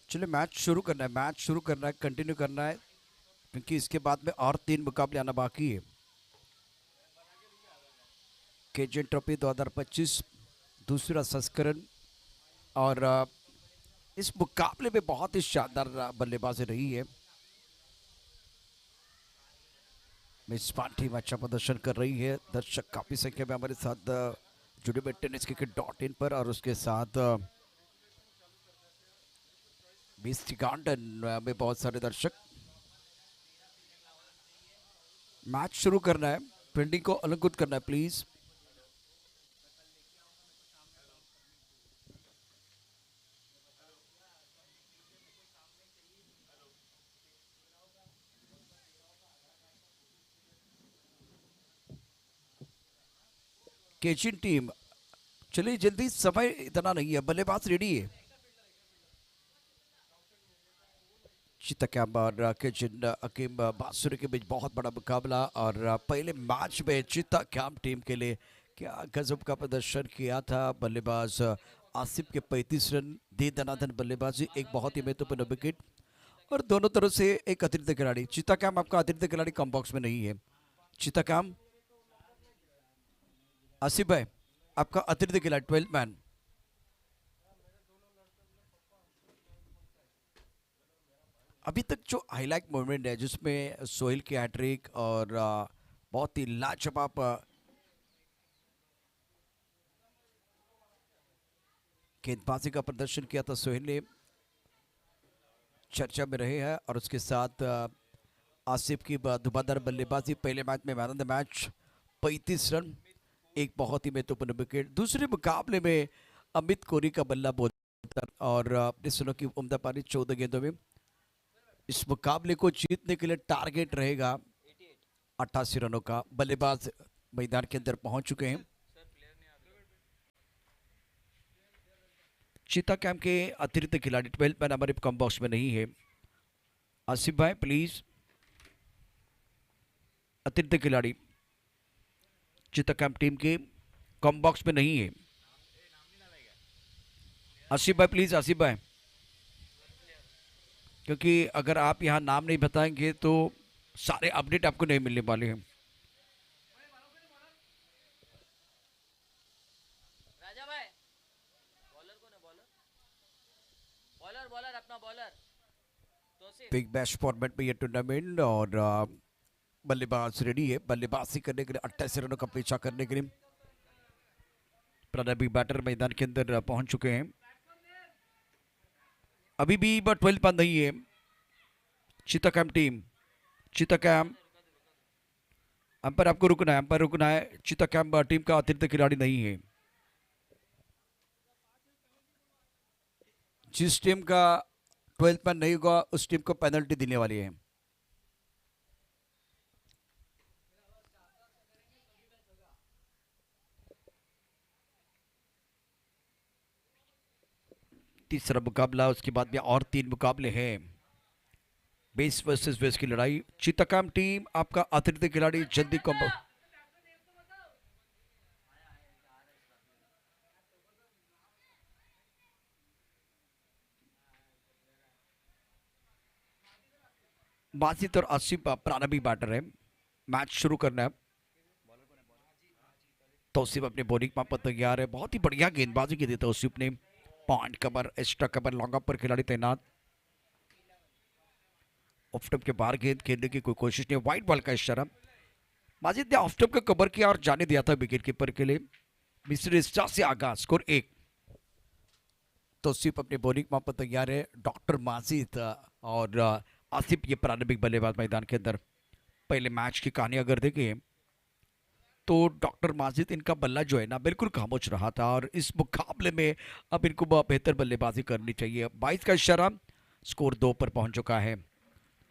चलिए मैच शुरू करना है, मैच शुरू करना है, कंटिन्यू करना है, क्योंकि इसके बाद में और 3 मुकाबले आना बाकी है। केजन ट्रॉफी 2025 दूसरा संस्करण। और इस मुकाबले में बहुत ही शानदार बल्लेबाजी रही है। मेजबान टीम अच्छा प्रदर्शन कर रही है। दर्शक काफी संख्या में हमारे साथ जुड़े हुए tenniscricket.in पर, और उसके साथ बीस्ट गार्डन में बहुत सारे दर्शक। मैच शुरू करना है, फील्डिंग को अलंकृत करना है प्लीज। केचिन टीम, चलिए जल्दी, समय इतना नहीं है, बल्लेबाज रेडी है। चित्तकैम और केचिन अकीम बासुरी के बीच बहुत बड़ा मुकाबला। और पहले मैच में चित्तकैम टीम के लिए क्या गजब का प्रदर्शन किया था। बल्लेबाज आसिफ के 35 रन, दे दनादन बल्लेबाजी, एक बहुत ही महत्वपूर्ण विकेट, और दोनों तरफ से एक अतिरिक्त खिलाड़ी। चित्तकैम आपका अतिरिक्त खिलाड़ी कम बॉक्स में नहीं है। चित्तकैम, आसिफ भाई आपका अतिरिक्त खिलाड़ी 12 मैन। अभी तक जो हाईलाइट मोमेंट है जिसमें सोहेल की हैट्रिक और बहुत ही लाजवाब गेंदबाजी का प्रदर्शन किया था सोहेल ने, चर्चा में रहे हैं। और उसके साथ आसिफ की धुआंधार बल्लेबाजी, पहले मैच में man of the match, 35 run, एक बहुत ही महत्वपूर्ण विकेट। दूसरे मुकाबले में अमित कोहली का बल्ला बोलता और अपने सुनो की उम्दा पारी 14 गेंदों में। इस मुकाबले को जीतने के लिए टारगेट रहेगा 88 रनों का। बल्लेबाज मैदान के अंदर पहुंच चुके हैं। चित्तकैम के अतिरिक्त खिलाड़ी 12 मैन हमारे कम बॉक्स में नहीं है। आसिफ भाई प्लीज, अतिरिक्त खिलाड़ी चित्तकैम टीम के कम बॉक्स में नहीं है। आसिफ भाई प्लीज, आसिफ भाई, क्योंकि अगर आप यहाँ नाम नहीं बताएंगे तो सारे अपडेट आपको नहीं मिलने वाले हैं। राजा भाई, बॉलर कौन है? बॉलर बॉलर बॉलर अपना बॉलर बिग बैश फॉर्मेट में ये टूर्नामेंट, और बल्लेबाज रेडी है बल्लेबाजी करने के लिए, 28 रनों का पीछा करने के लिए। प्रणबी बैटर मैदान के अंदर पहुंच चुके हैं। अभी भी 12 पर नहीं है चित्तकैम टीम। चित्तकैम अंपायर आपको रुकना है, अंपायर रुकना है। चित्तकैम टीम का अतिरिक्त खिलाड़ी नहीं है। जिस टीम का 12 पर नहीं होगा उस टीम को पेनल्टी देने वाली है। तीसरा मुकाबला, उसके बाद भी और 3 मुकाबले हैं। बेस वर्सेस वेस्ट की लड़ाई। चित्तकैम टीम आपका अतिरिक्त खिलाड़ी जल्दी कॉम्बो। बासित और आसिफ प्रारंभिक बैटर है। मैच शुरू करना है। तौसीफ अपने बॉलिंग पर तैयार है। बहुत ही बढ़िया गेंदबाजी की थी तौसीफ ने। Point cover, extra cover, long up पर खिलाड़ी तैनात। ऑफ स्टंप के बाहर गेंद खेलने की कोई कोशिश नहीं। व्हाइट बॉल का इशारा। माजिद ने ऑफ स्टंप का कवर किया और जाने दिया था विकेट कीपर के लिए। मिस्र स्टार से आगाज, स्कोर 1। तौसीफ अपने बॉलिंग पर तैयार है। डॉक्टर माजिद और आसिफ ये प्रारंभिक बल्लेबाज मैदान के अंदर। पहले मैच की कहानी अगर देखें तो डॉक्टर माजिद, इनका बल्ला जो है ना बिल्कुल खामोश रहा था, और इस मुकाबले में अब इनको बेहतर बल्लेबाजी करनी चाहिए। 22 का इशारा, स्कोर 2 पर पहुंच चुका है।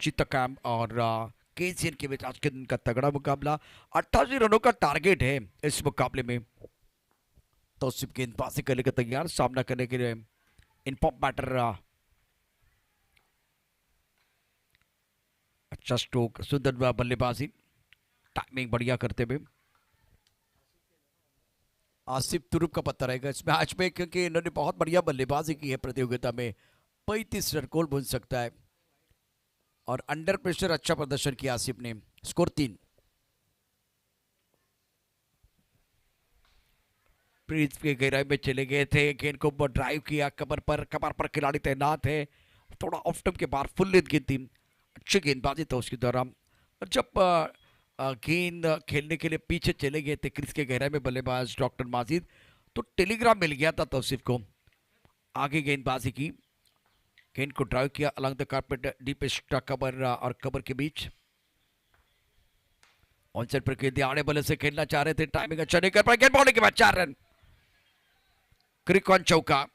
चित्तकैम और केसीएन के बीच आज के दिन का तगड़ा मुकाबला। 88 रनों का टारगेट है इस मुकाबले में। तौसीफ गेंदबाजी करने के तैयार, सामना करने के लिए इनपॉप बैटर। अच्छा स्ट्रोक, सुंदर बल्लेबाजी, टाइमिंग बढ़िया करते हुए। आसिफ तुरुप का पत्ता रहेगा इस मैच में, क्योंकि इन्होंने बहुत बढ़िया बल्लेबाजी की है प्रतियोगिता में। 35 रन गोल बन सकता है। और अंडर प्रेशर अच्छा प्रदर्शन किया आसिफ ने। स्कोर 3। प्रीत के गहराई में चले गए थे, गेंद को ड्राइव किया, कमर पर खिलाड़ी तैनात है। थोड़ा ऑफ टर्म के बाद फुल लेंथ गेंद थी, अच्छी गेंदबाजी था उसके दौरान। और जब गेंद खेलने के लिए पीछे चले गए थे क्रीज के गहराई में बल्लेबाज डॉक्टर माजिद, तो टेलीग्राम मिल गया था तौसीफ को। आगे गेंदबाजी की, गेंद को ड्राइव किया अलॉन्ग द कारपेट, डीप स्टक कवर और कवर के बीच। ऑनसाइड पर गेंद आड़े बल्ले से खेलना चाह रहे थे, टाइमिंग अच्छा नहीं कर पाए, गेंद बॉलिंग के बाद 4 रन। क्रिकॉन चौका।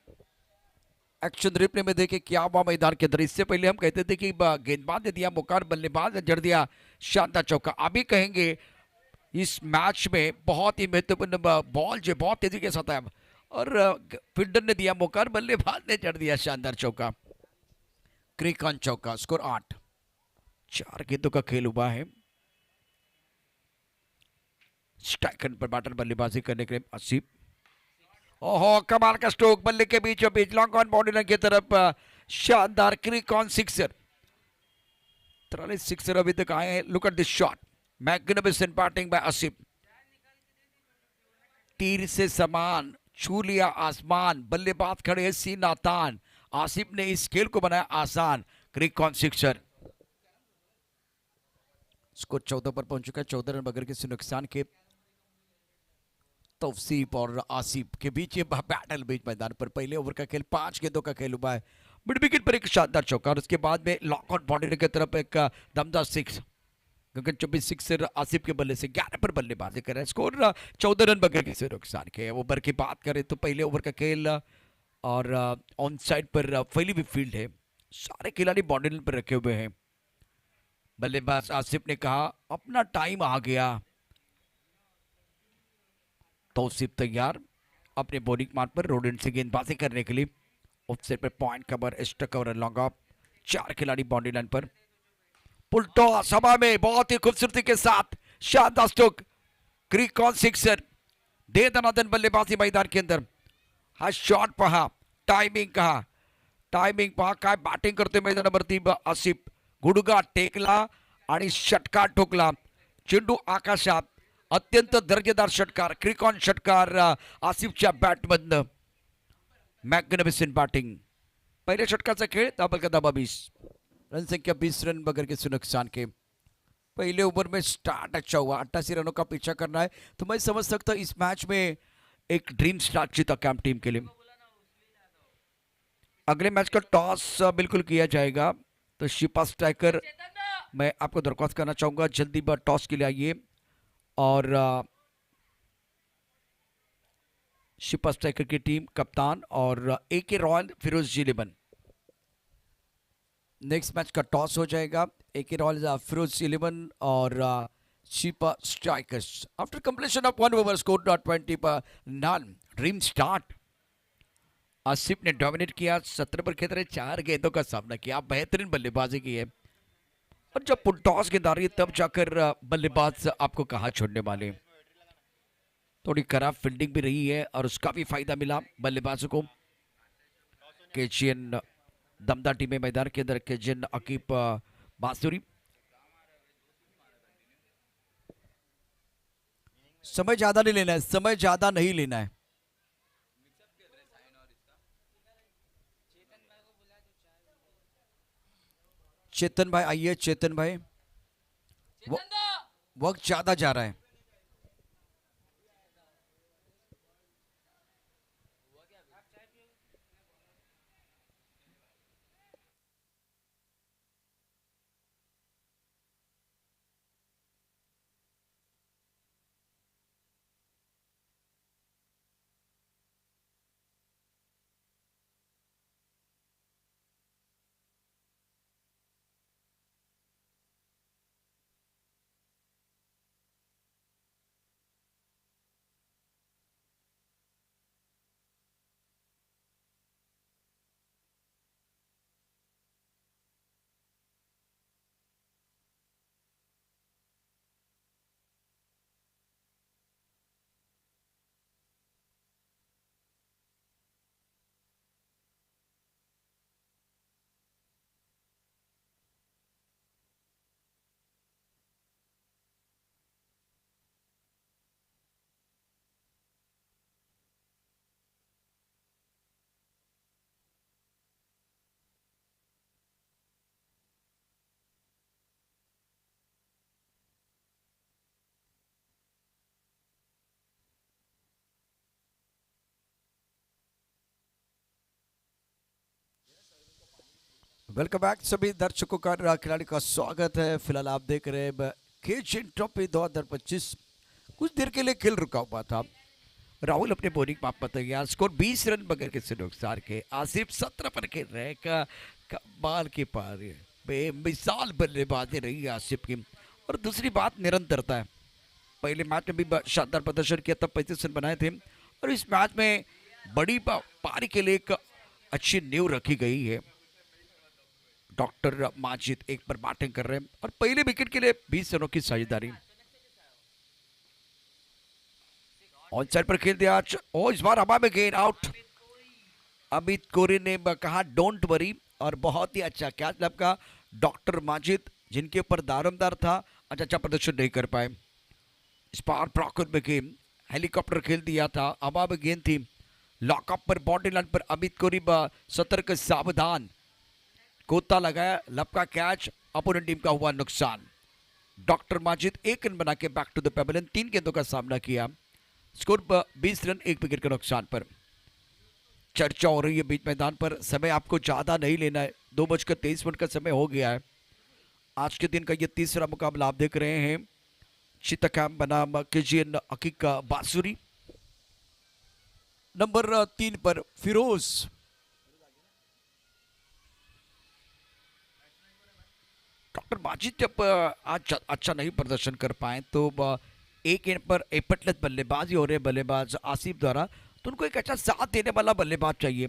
एक्शन रिप्ले में देखे क्या हुआ मैदान के अंदर। इससे पहले हम कहते थे कि गेंदबाज ने दिया मौका, बल्लेबाज ने जड़ दिया शानदार चौका। अभी कहेंगे इस मैच में बहुत ही महत्वपूर्ण बॉल जो बहुत तेजी के साथ आया और फील्डर ने दिया मौका, बल्लेबाज ने जड़ दिया शानदार चौका। क्रिकॉन चौका। स्कोर 8। 4 गेंदों का खेल हुआ है। स्ट्राइकर पर बैटर बल्लेबाजी करने के लिए आसिफ। ओहो, कमाल का स्ट्रोक, बल्ले के बीचों बीच लॉन्ग ऑन बाउंड्री लाइन की तरफ शानदार क्रिकॉन सिक्सर। 43 सिक्सर अभी तक आए हैं। Look at this shot, magnificent batting bye Asif. तीर से समान छू लिया आसमान, बल्लेबाज खड़े हैं सीना तान। आसिफ ने इस खेल को बनाया आसान। क्रिकॉन सिक्सर। स्कोर 14 पर पहुंच चुका है। 14 रन बगैर किसी नुकसान के। तौसीफ और आसिफ के बीच ये बैटल बीच मैदान पर। पहले ओवर का खेल 5 गेंदों का खेल हुआ है। मिड विकेट पर एक शानदार चौका और उसके बाद में लॉक आउट बाउंड्री की तरफ एक दमदार सिक्स। क्योंकि 24 सिक्सर आसिफ के बल्ले से 11 पर बल्लेबाजी कर रहे हैं। स्कोर 14 रन बगैर किसी नुकसान के। ओवर की बात करें तो पहले ओवर का खेल और ऑन साइड पर फैली हुई फील्ड है, सारे खिलाड़ी बाउंड्री पर रखे हुए हैं। बल्लेबाज आसिफ ने कहा अपना टाइम आ गया। तौसीफ तैयार अपने बॉलिंग मार्ग पर रोडेंट से गेंदबाजी करने के लिए। ऑफसाइड पर point cover, extra cover, long off. 4 खिलाड़ी बाउंड्री लाइन पर। पुल टॉस हवा में बहुत ही खूबसूरती के साथ शानदार स्ट्रोक। क्रिकॉन सिक्सर। दे दनादन बल्लेबाजी मैदान के अंदर। हा शॉट पहा, टाइमिंग कहा, टायमिंग पहा काय बॅटिंग करते मैदानावरती आसिफ. गुडघा टेकला आणि षटकार ठोकला. चेंडू आकाशात. अत्यंत दर्जेदार षटकार, क्रिकॉन षटकार आसिफच्या बॅटमधनं. Magnificent batting. पहले षटकाचा खेळ धाबल का धाबा 20. रन संख्या 20 रन बगैर किसी नुकसान के. पहले ओवर में स्टार्ट अच्छा हुआ, 88 रनों का पीछा करना है तो मैं समझ सकता इस मैच में एक ड्रीम स्टार्ट जीता कैंप टीम के लिए. अगले मैच का टॉस बिल्कुल किया जाएगा तो शिपा स्ट्राइकर मैं आपको दरख्वास्त करना चाहूंगा जल्दी टॉस के लिए आइए. और शिपा स्ट्राइकर की टीम कप्तान और AK रॉयल फिरोज जी लेबन. नेक्स्ट मैच का टॉस हो जाएगा. AK रॉयल फिरोज 11 और Shifa strikers. After completion of 1 over score 20 पर नॉन. Dream start. आसिफ ने डोमिनेट किया. 17 पर खेल रहे 4 गेंदों का सामना किया. बेहतरीन बल्लेबाजी की है और जब टॉस गेंद आ रही है तब जाकर बल्लेबाज आपको कहाँ छोड़ने वाले. थोड़ी खराब फील्डिंग भी रही है और उसका भी फायदा मिला बल्लेबाजों को. केजीएन दमदार टीम मैदान के अंदर. केजीएन अकीब बांसुरी. समय ज्यादा नहीं लेना है, समय ज्यादा नहीं लेना है. चेतन भाई आइए. चेतन भाई वक्त ज्यादा जा रहा है. वेलकम बैक सभी दर्शकों का खिलाड़ी का स्वागत है। फिलहाल आप देख रहे हैं केशियन ट्रॉफी 2025 कुछ देर के लिए खेल रुका हुआ था। राहुल अपने बॉलिंग पाप पर तैयार, स्कोर 20 रन बगैर किसी नुकसान के। आसिफ 17 पर खेल रहे हैं। कमाल की पारी, बेमिसाल बल्लेबाजी रही है आसिफ की। और दूसरी बात निरंतरता है। पहले मैच में भी शानदार प्रदर्शन किया, तब 35 रन बनाए थे। और इस मैच में बड़ी पारी के लिए एक अच्छी नींव रखी गई है। डॉक्टर माजिद एक पर बैटिंग कर रहे हैं और पहले विकेट के लिए 20 रनों की साझेदारी। ऑन साइड पर खेल दिया और इस बार हवा में गेंद आउट। अमित कोरी ने कहा डोंट वरी और बहुत ही अच्छा कैच लपका। डॉक्टर माजिद जिनके ऊपर दारोमदार था, अच्छा प्रदर्शन नहीं कर पाए। इस बार प्रॉकर में गेंद, हेलीकॉप्टर खेल दिया था, हवा में गेंद थी। लॉकअप पर बाउंड्री लाइन पर अमित कोरी सतर्क सावधान, गोता लगाया, लपका कैच, अपोनेंट टीम का हुआ नुकसान। डॉक्टर माजिद 1 रन बना के बैक टू द पेविलियन, 3 गेंदों का सामना किया। स्कोर 20 रन 1 विकेट के नुकसान पर। चर्चा हो रही है बीच मैदान पर, समय आपको ज्यादा नहीं लेना है, 2:23 का समय हो गया है। आज के दिन का ये तीसरा मुकाबला आप देख रहे हैं। चितकाम बनाम केजीएन हकीक बांसुरी। नंबर 3 पर फिरोज। डॉक्टर माजिद जब आज अच्छा नहीं प्रदर्शन कर पाए तो एक एंड पर एफर्टलेस बल्लेबाजी हो रहे बल्लेबाज आसिफ द्वारा, तो उनको एक अच्छा साथ देने वाला बल्लेबाज चाहिए।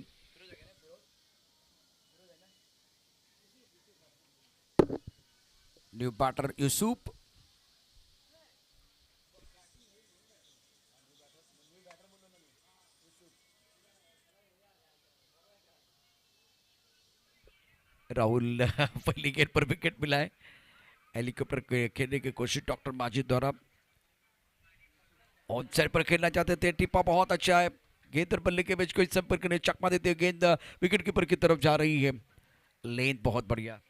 न्यू बैटर यूसुफ, राहुल पहली गेंद पर विकेट मिला है। हेलीकॉप्टर खेलने की कोशिश डॉक्टर माजिद द्वारा। ऑन साइड पर खेलना चाहते थे, टिप्पा बहुत अच्छा है। गेंद और बल्ले के बीच कोई संपर्क नहीं, चकमा देते हुए गेंद विकेट कीपर की तरफ जा रही है। लेंथ बहुत बढ़िया।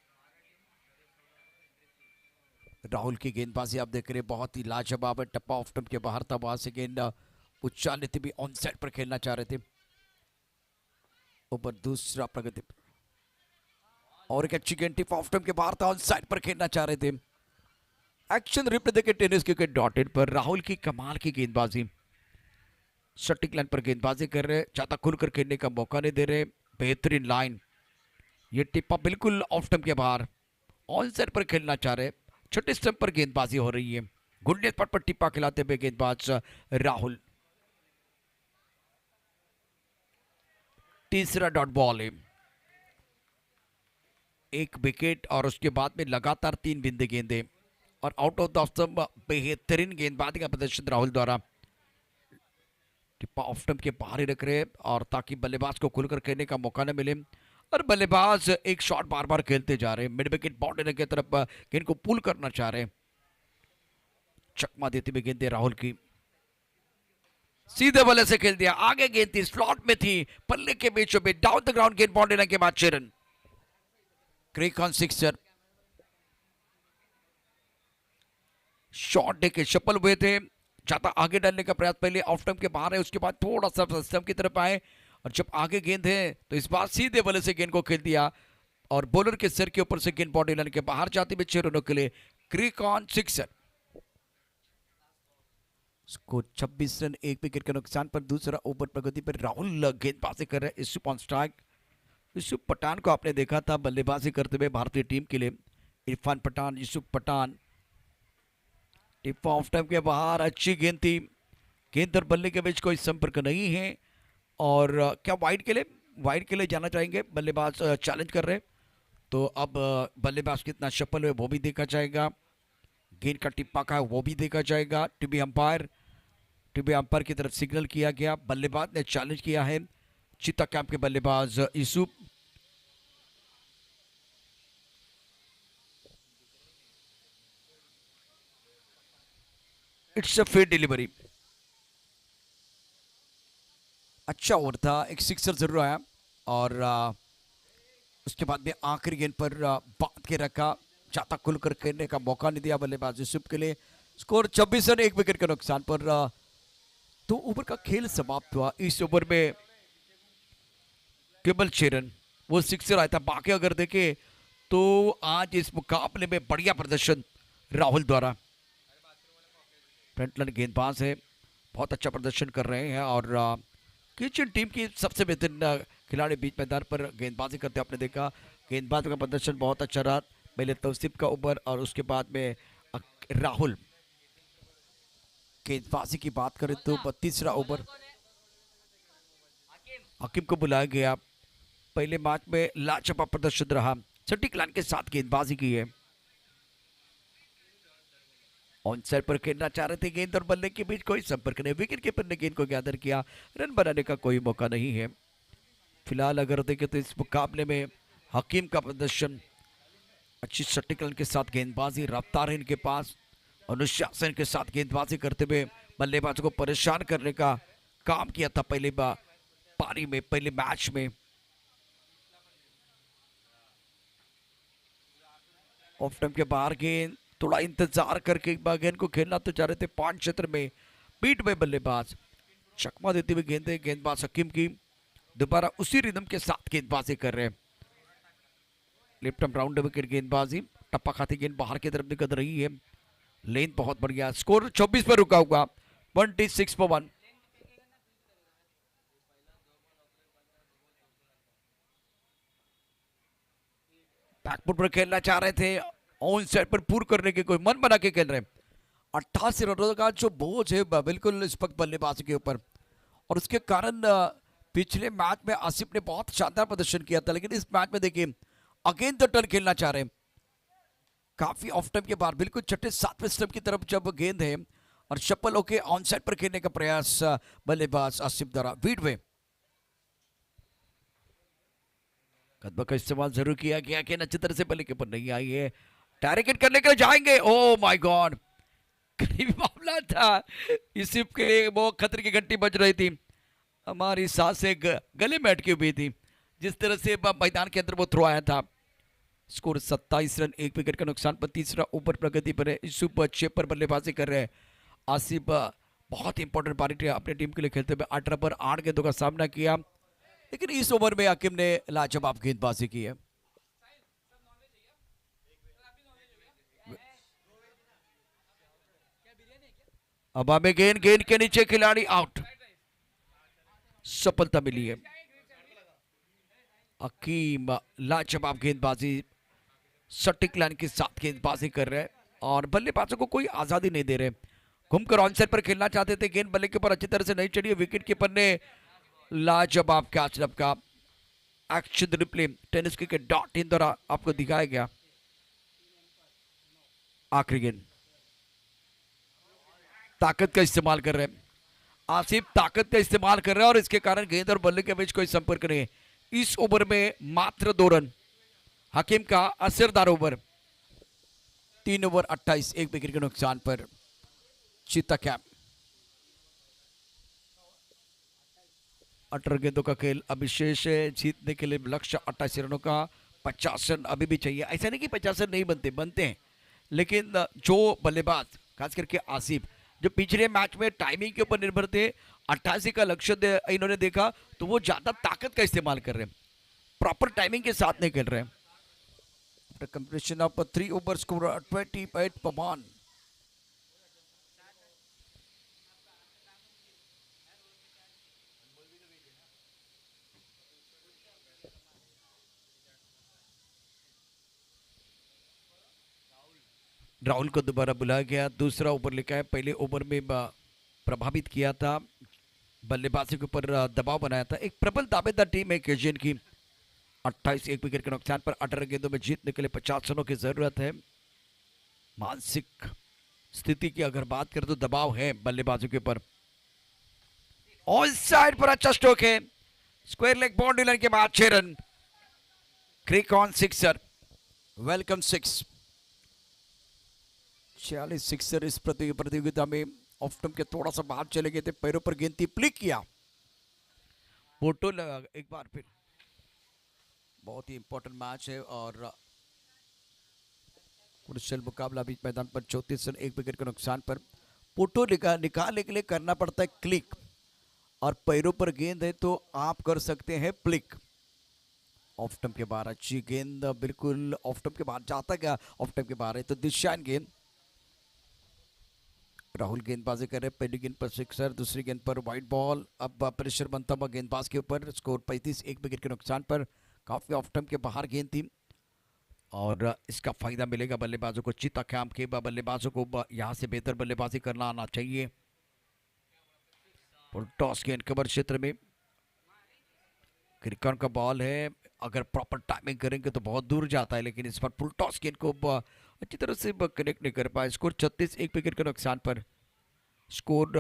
राहुल की गेंदबाजी आप देख रहे हैं, बहुत ही लाजवाब है। टप्पा ऑफ स्टंप के बाहर था, वहां से गेंद उच्चालित थे, भी ऑन साइड पर खेलना चाह रहे थे। ऊपर दूसरा प्रगति और एक अच्छी गेंद टिप ऑफ स्टंप के बाहर था, ऑन साइड पर खेलना चाह रहे थे। एक्शन रिप्ले देखे टेनिस क्रिकेट डॉटेड पर। राहुल की कमाल की गेंदबाजी, सटीक लाइन पर गेंदबाजी कर रहे, ज्यादा खुलकर खेलने का मौका नहीं दे रहे। बेहतरीन लाइन, ये टिप्पा बिल्कुल ऑफ स्टंप के बाहर, ऑन साइड पर खेलना चाह रहे। छोटे स्टंप पर गेंदबाजी हो रही है। गुंडे स्पॉट पर टिप्पा खिलाते हुए गेंदबाज राहुल। तीसरा डॉट बॉल है, 1 विकेट और उसके बाद में लगातार 3 बिंदे गेंदे और आउट ऑफ द स्टंप। बेहतरीन गेंदबाजी का प्रदर्शन राहुल द्वारा। टिप्पा ऑफ स्टंप के बाहर ही रख रहे और ताकि बल्लेबाज को खुलकर खेलने का मौका न मिले। और बल्लेबाज एक शॉट बार बार खेलते जा रहे हैं, मिड विकेट बाउंड्री की तरफ गेंद को पुल करना चाह रहे हैं। चकमा देते हुए गेंद राहुल की, सीधे बल्ले से खेल दिया। आगे गेंद थी, स्लॉट में थी, पल्ले के बीचों बीच, डाउन द ग्राउंड गेंद बाउंड्री के बाद 6 रन। क्रिक ऑन सिक्सर। शॉट देके सफल हुए थे, ज्यादा आगे डालने का प्रयास, पहले ऑफ स्टंप के बाहर है, उसके बाद थोड़ा सा स्टंप की तरफ आए और जब आगे गेंद है तो इस बार सीधे बल्ले से गेंद को खेल दिया और बॉलर के सिर के ऊपर से गेंद बाउंड्री लाइन के बाहर जाती हुई 6 रनों के लिए। Crick on sixer. Score 26 run 1 wicket के नुकसान पर। दूसरा ओवर प्रगति पर राहुल गेंदबाजी कर रहे हैं। Yusuf on strike. यूसुफ पठान को आपने देखा था बल्लेबाजी करते हुए भारतीय टीम के लिए। इरफान पठान, यूसुफ पठान। टिप ऑफ टाइम के बाहर, अच्छी गेंद थी, गेंद और बल्ले के बीच कोई संपर्क नहीं है। और क्या वाइड के लिए जाना चाहेंगे, बल्लेबाज चैलेंज कर रहे, तो अब बल्लेबाज कितना सफल हुए वो भी देखा जाएगा। गेंद का टिप्पा का है वो भी देखा जाएगा। टीवी अंपायर की तरफ सिग्नल किया गया, बल्लेबाज ने चैलेंज किया है। चित्ता कैंप के बल्लेबाज Yusuf. It's a fair delivery. अच्छा ओवर था, एक सिक्सर जरूर आया और उसके बाद में आखिरी गेंद पर बांध के रखा, ज्यादा खुलकर खेलने का मौका नहीं दिया बल्लेबाज यूसुफ के लिए। स्कोर 26 रन 1 विकेट के नुकसान पर। 2 ओवर का खेल समाप्त हुआ। इस ओवर में केवल 6 रन, वो सिक्सर आया था। बाकी अगर देखें तो आज इस मुकाबले में बढ़िया प्रदर्शन राहुल द्वारा। फ्रंटलाइन गेंदबाज है, बहुत अच्छा प्रदर्शन कर रहे हैं और किचन टीम की सबसे बेहतरीन खिलाड़ी बीच मैदान पर गेंदबाजी करते आपने देखा। गेंदबाज का प्रदर्शन बहुत अच्छा रहा। पहले तौसीफ का ओवर और उसके बाद में राहुल। गेंदबाजी की बात करें तो 32वां ओवर हकीम को बुलाया गया। पहले मैच में लाजवाब प्रदर्शन रहा, सटीक लाइन के साथ गेंदबाजी की है। ऑन साइड पर खेलना चाह रहे थे, गेंद और बल्ले के बीच कोई संपर्क नहीं। विकेट कीपर ने गेंद को गैदर किया, रन बनाने का कोई मौका नहीं है। फिलहाल अगर देखें तो इस मुकाबले में हकीम का प्रदर्शन, अच्छी सटीक लाइन के साथ गेंदबाजी, रफ्तार है इनके पास, अनुशासन के साथ गेंदबाजी करते हुए बल्लेबाजों को परेशान करने का काम किया था पहले पारी में, पहले मैच में। ऑफ टाइम के बाहर गेंद, थोड़ा इंतजार करके गेंद को खेलना तो चाह रहे थे। पॉइंट क्षेत्र में बीट में बल्लेबाज चकमा देते हुए गेंद, गेंदबाज हकीम की दोबारा उसी रिदम के साथ गेंदबाजी कर रहे हैं। लेफ्ट आर्म राउंड विकेट गेंदबाजी, टप्पा खाती गेंद बाहर की तरफ निकल रही है। लेंथ बहुत बढ़िया, स्कोर 24 पर रुका हुआ, 26 पर 1। बैकफुट पर खेलना चाह रहे थे, ऑन साइड पर पूर्ण करने के कोई मन बना के खेल रहे हैं। 88 रनों का जो बोझ है बिल्कुल इस वक्त बल्लेबाजी के ऊपर, और उसके कारण पिछले मैच में आसिफ ने बहुत शानदार प्रदर्शन किया था, लेकिन इस मैच में देखिए अगेन द टर्न खेलना चाह रहे हैं। काफी ऑफ टाइम के बाद बिल्कुल छठे सातवें स्टंप की तरफ जब गेंद है और शपल होके ऑन साइड पर खेलने का प्रयास बल्लेबाज आसिफ द्वारा। वीडवे कदम का इस्तेमाल जरूर किया गया कि अच्छी तरह से बल्ले के ऊपर नहीं आई है, टारगेट करने के लिए जाएंगे। ओ माय गॉड, करीबी मामला था। यूसुफ के लिए वो खतरे की घंटी बज रही थी, हमारी सांसें गले में अटकी हुई थी जिस तरह से मैदान के अंदर वो थ्रो आया था। स्कोर 27 रन, 1 विकेट का नुकसान पर तीसरा ओवर प्रगति पर है। यूसुफ 6 पर बल्लेबाजी कर रहे हैं। आसिफ बहुत इंपॉर्टेंट पारी अपनी टीम के लिए खेलते हुए 18 पर 8 गेंदों का सामना किया, लेकिन इस ओवर में हकीम ने लाजवाब गेंदबाजी की है। अब हमें गेंद के नीचे खिलाड़ी आउट, सफलता मिली है। हकीम लाजवाब गेंदबाजी, सटीक लाइन के साथ गेंदबाजी कर रहे हैं और बल्लेबाजों को कोई आजादी नहीं दे रहे। घूमकर ऑन साइड पर खेलना चाहते थे, गेंद बल्ले के ऊपर अच्छी तरह से नहीं चढ़ी। विकेट कीपर ने लाजवाब कैच का action replay tennis cricket .in द्वारा आपको दिखाया गया। आखिरी गेंद, ताकत का इस्तेमाल कर रहे हैं आसिफ, ताकत का इस्तेमाल कर रहे हैं और इसके कारण गेंद और बल्ले के बीच कोई संपर्क नहीं है। इस ओवर में मात्र 2 रन, हकीम का असरदार ओवर। 3 ओवर 28, 1 विकेट के नुकसान पर चीता कैप। 18 गेंदों का खेल अभिशेष है, जीतने के लिए लक्ष्य 88 रनों का। 50 रन अभी भी चाहिए। ऐसा नहीं कि 50 रन नहीं बनते हैं, लेकिन जो बल्लेबाज खास करके आसिफ जो पिछले मैच में टाइमिंग के ऊपर निर्भर थे, 88 का लक्ष्य इन्होंने देखा तो वो ज्यादा ताकत का इस्तेमाल कर रहे हैं, प्रॉपर टाइमिंग के साथ नहीं खेल रहे हैं। कंप्लीशन ऑफ 3 ओवर स्कोर 28 पर 1। राहुल को दोबारा बुलाया गया, दूसरा ओवर लेकर आया। पहले ओवर में प्रभावित किया था, बल्लेबाजी के ऊपर दबाव बनाया था। एक प्रबल दावेदार टीम है केजियन की। 28, 1 विकेट के नुकसान पर 18 गेंदों में जीतने के लिए 50 रनों की जरूरत है। मानसिक स्थिति की अगर बात करें तो दबाव है बल्लेबाजों के ऊपर। ऑन साइड पर अच्छा स्ट्रोक है, स्क्वायर लेग बाउंड्री लाइन के बाद 6 रन। क्रिक ऑन सिक्सर, वेलकम 6। 46 सिक्सर इस प्रतियोगिता में। ऑफ टर्म के थोड़ा सा बाहर चले गए थे, पैरों पर गेंद थी, प्लिक किया, फोटो लगा एक बार फिर। बहुत ही इंपॉर्टेंट मैच है और क्रुशियल मुकाबला बीच मैदान पर। 34 रन, 1 विकेट के नुकसान पर। फोटो निकालने के लिए करना पड़ता है क्लिक, और पैरों पर गेंद है तो आप कर सकते हैं प्लिक। ऑफ स्टंप के बाहर अच्छी गेंद, बिल्कुल ऑफ स्टंप के बाहर जाता गया, ऑफ स्टंप के बाहर है तो दिशान गेंद। राहुल गेंदबाजी कर रहे हैं, पहली गेंद पर सिक्सर, दूसरी गेंद पर वाइट बॉल। अब प्रेशर बनता हुआ गेंदबाज के ऊपर, स्कोर 35 एक विकेट के नुकसान पर। काफी ऑफ स्टंप के बाहर गेंद थी और इसका फायदा मिलेगा बल्लेबाजों को। चिता कैंप के बल्लेबाजों को यहाँ से बेहतर बल्लेबाजी करना आना चाहिए। फुल टॉस गेंद कवर क्षेत्र में क्रिकन का बॉल है, अगर प्रॉपर टाइमिंग करेंगे तो बहुत दूर जाता है, लेकिन इस पर फुल टॉस गेंद को अच्छी तरह से कनेक्ट नहीं कर पाए। स्कोर 36 एक विकेट के नुकसान पर। स्कोर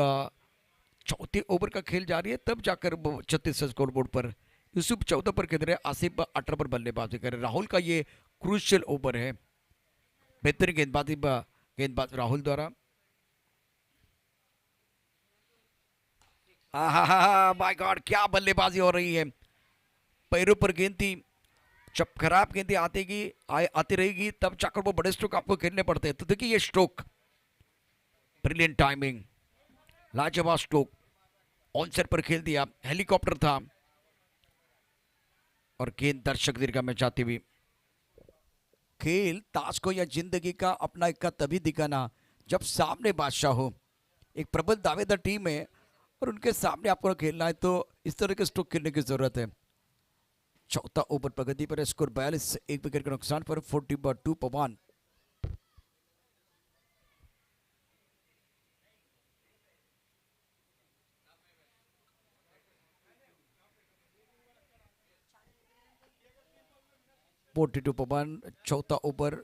चौथे ओवर का खेल जारी है, तब जाकर 36 स्कोर बोर्ड पर। यूसुफ 14 पर खेल रहे, आसिफ 18 पर बल्लेबाजी कर रहे। राहुल का ये क्रूशियल ओवर है, बेहतरीन गेंदबाज राहुल द्वारा। माय गॉड, क्या बल्लेबाजी हो रही है। पैरों पर गेंद थी, जब खराब गेंदें आती रहेगी तब जाकर वो बड़े स्ट्रोक आपको खेलने पड़ते हैं। तो देखिए ये स्ट्रोक, ब्रिलियंट टाइमिंग, लाजवाब स्ट्रोक, ऑनसेट पर खेल दिया, हेलीकॉप्टर था और गेंद दर्शक दीर्घा में जाती हुई। खेल ताश को या जिंदगी का अपना इक्का तभी दिखाना जब सामने बादशाह हो। एक प्रबल दावेदार टीम है और उनके सामने आपको खेलना है, तो इस तरह के स्ट्रोक खेलने की जरूरत है। चौथा ओवर प्रगति पर, स्कोर 42 एक विकेट के नुकसान पर। 42 पर 1। चौथा ओवर,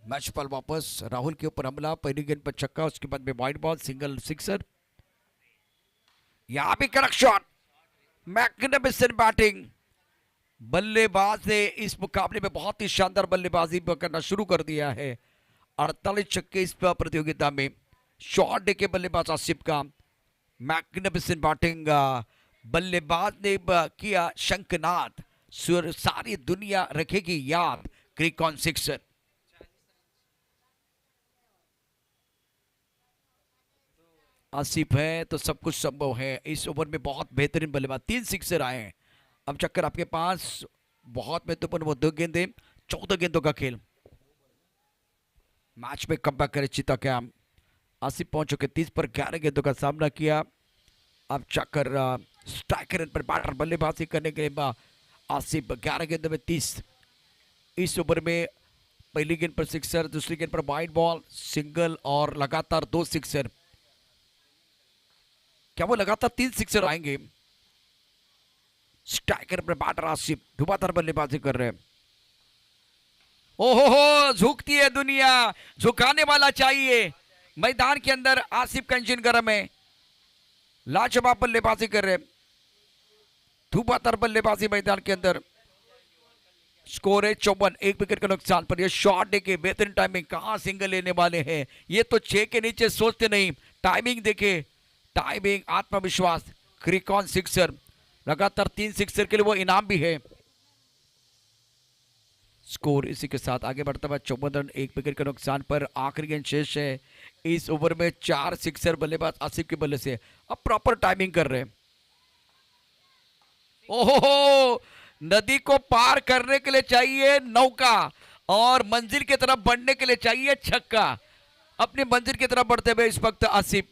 मैच पर वापस। राहुल के ऊपर हमला, पहली गेंद पर छक्का, उसके बाद में वाइड बॉल, सिंगल सिक्सर। यहां भी कड़क शॉट, मैग्निफिसेंट बैटिंग। बल्लेबाज ने इस मुकाबले में बहुत ही शानदार बल्लेबाजी करना शुरू कर दिया है। 48 छक्के इस प्रतियोगिता में। शॉट डे के बल्लेबाज आसिफ का मैग्निफिसेंट बैटिंग। बल्लेबाज ने किया शंखनाद, सारी दुनिया रखेगी याद, क्रिकॉन सिक्सर। आसिफ है तो सब कुछ संभव है। इस ओवर में बहुत बेहतरीन बल्लेबाज, 3 सिक्सर आए हैं। अब चक्कर आपके पास बहुत महत्वपूर्ण, वो 2 गेंदें, 14 गेंदों का खेल। मैच में कमबैक करे चिता कैंप। आसिफ पहुंच चुके 30 पर, 11 गेंदों का सामना किया। अब चक्कर स्ट्राइकर पर बैटर बल्लेबाजी करने के बाद आसिफ 11 गेंदों में 30। इस ओवर में पहली गेंद पर सिक्सर, दूसरी गेंद पर वाइड बॉल, सिंगल और लगातार 2 सिक्सर। क्या वो लगातार 3 सिक्सर आएंगे? स्ट्राइकर पर बैटर आसिफ धुआंधार बल्लेबाजी कर रहे हैं। ओहो, झुकती है दुनिया, झुकाने वाला चाहिए। मैदान के अंदर आसिफ का इंजन गर्म है, लाजवाब बल्लेबाजी कर रहे हैं, धुआंधार बल्लेबाजी मैदान के अंदर। स्कोर है 54 एक विकेट के नुकसान पर। ये शॉट देखे, बेहतरीन टाइमिंग, कहां सिंगल लेने वाले हैं ये तो 6 के नीचे सोचते नहीं। टाइमिंग देखे, टाइमिंग, आत्मविश्वास, क्रिकॉन सिक्सर, लगातार 3 सिक्सर के लिए वो इनाम भी है। स्कोर इसी के साथ आगे बढ़ता हुआ 54 रन एक विकेट के नुकसान पर। आखिरी गेंद शेष है। इस ओवर में 4 सिक्सर बल्लेबाज आसिफ के बल्ले से। अब प्रॉपर टाइमिंग कर रहे हैं। ओहो, नदी को पार करने के लिए चाहिए नौका और मंजिल की तरफ बढ़ने के लिए चाहिए छक्का। अपनी मंजिल की तरफ बढ़ते हुए इस वक्त आसिफ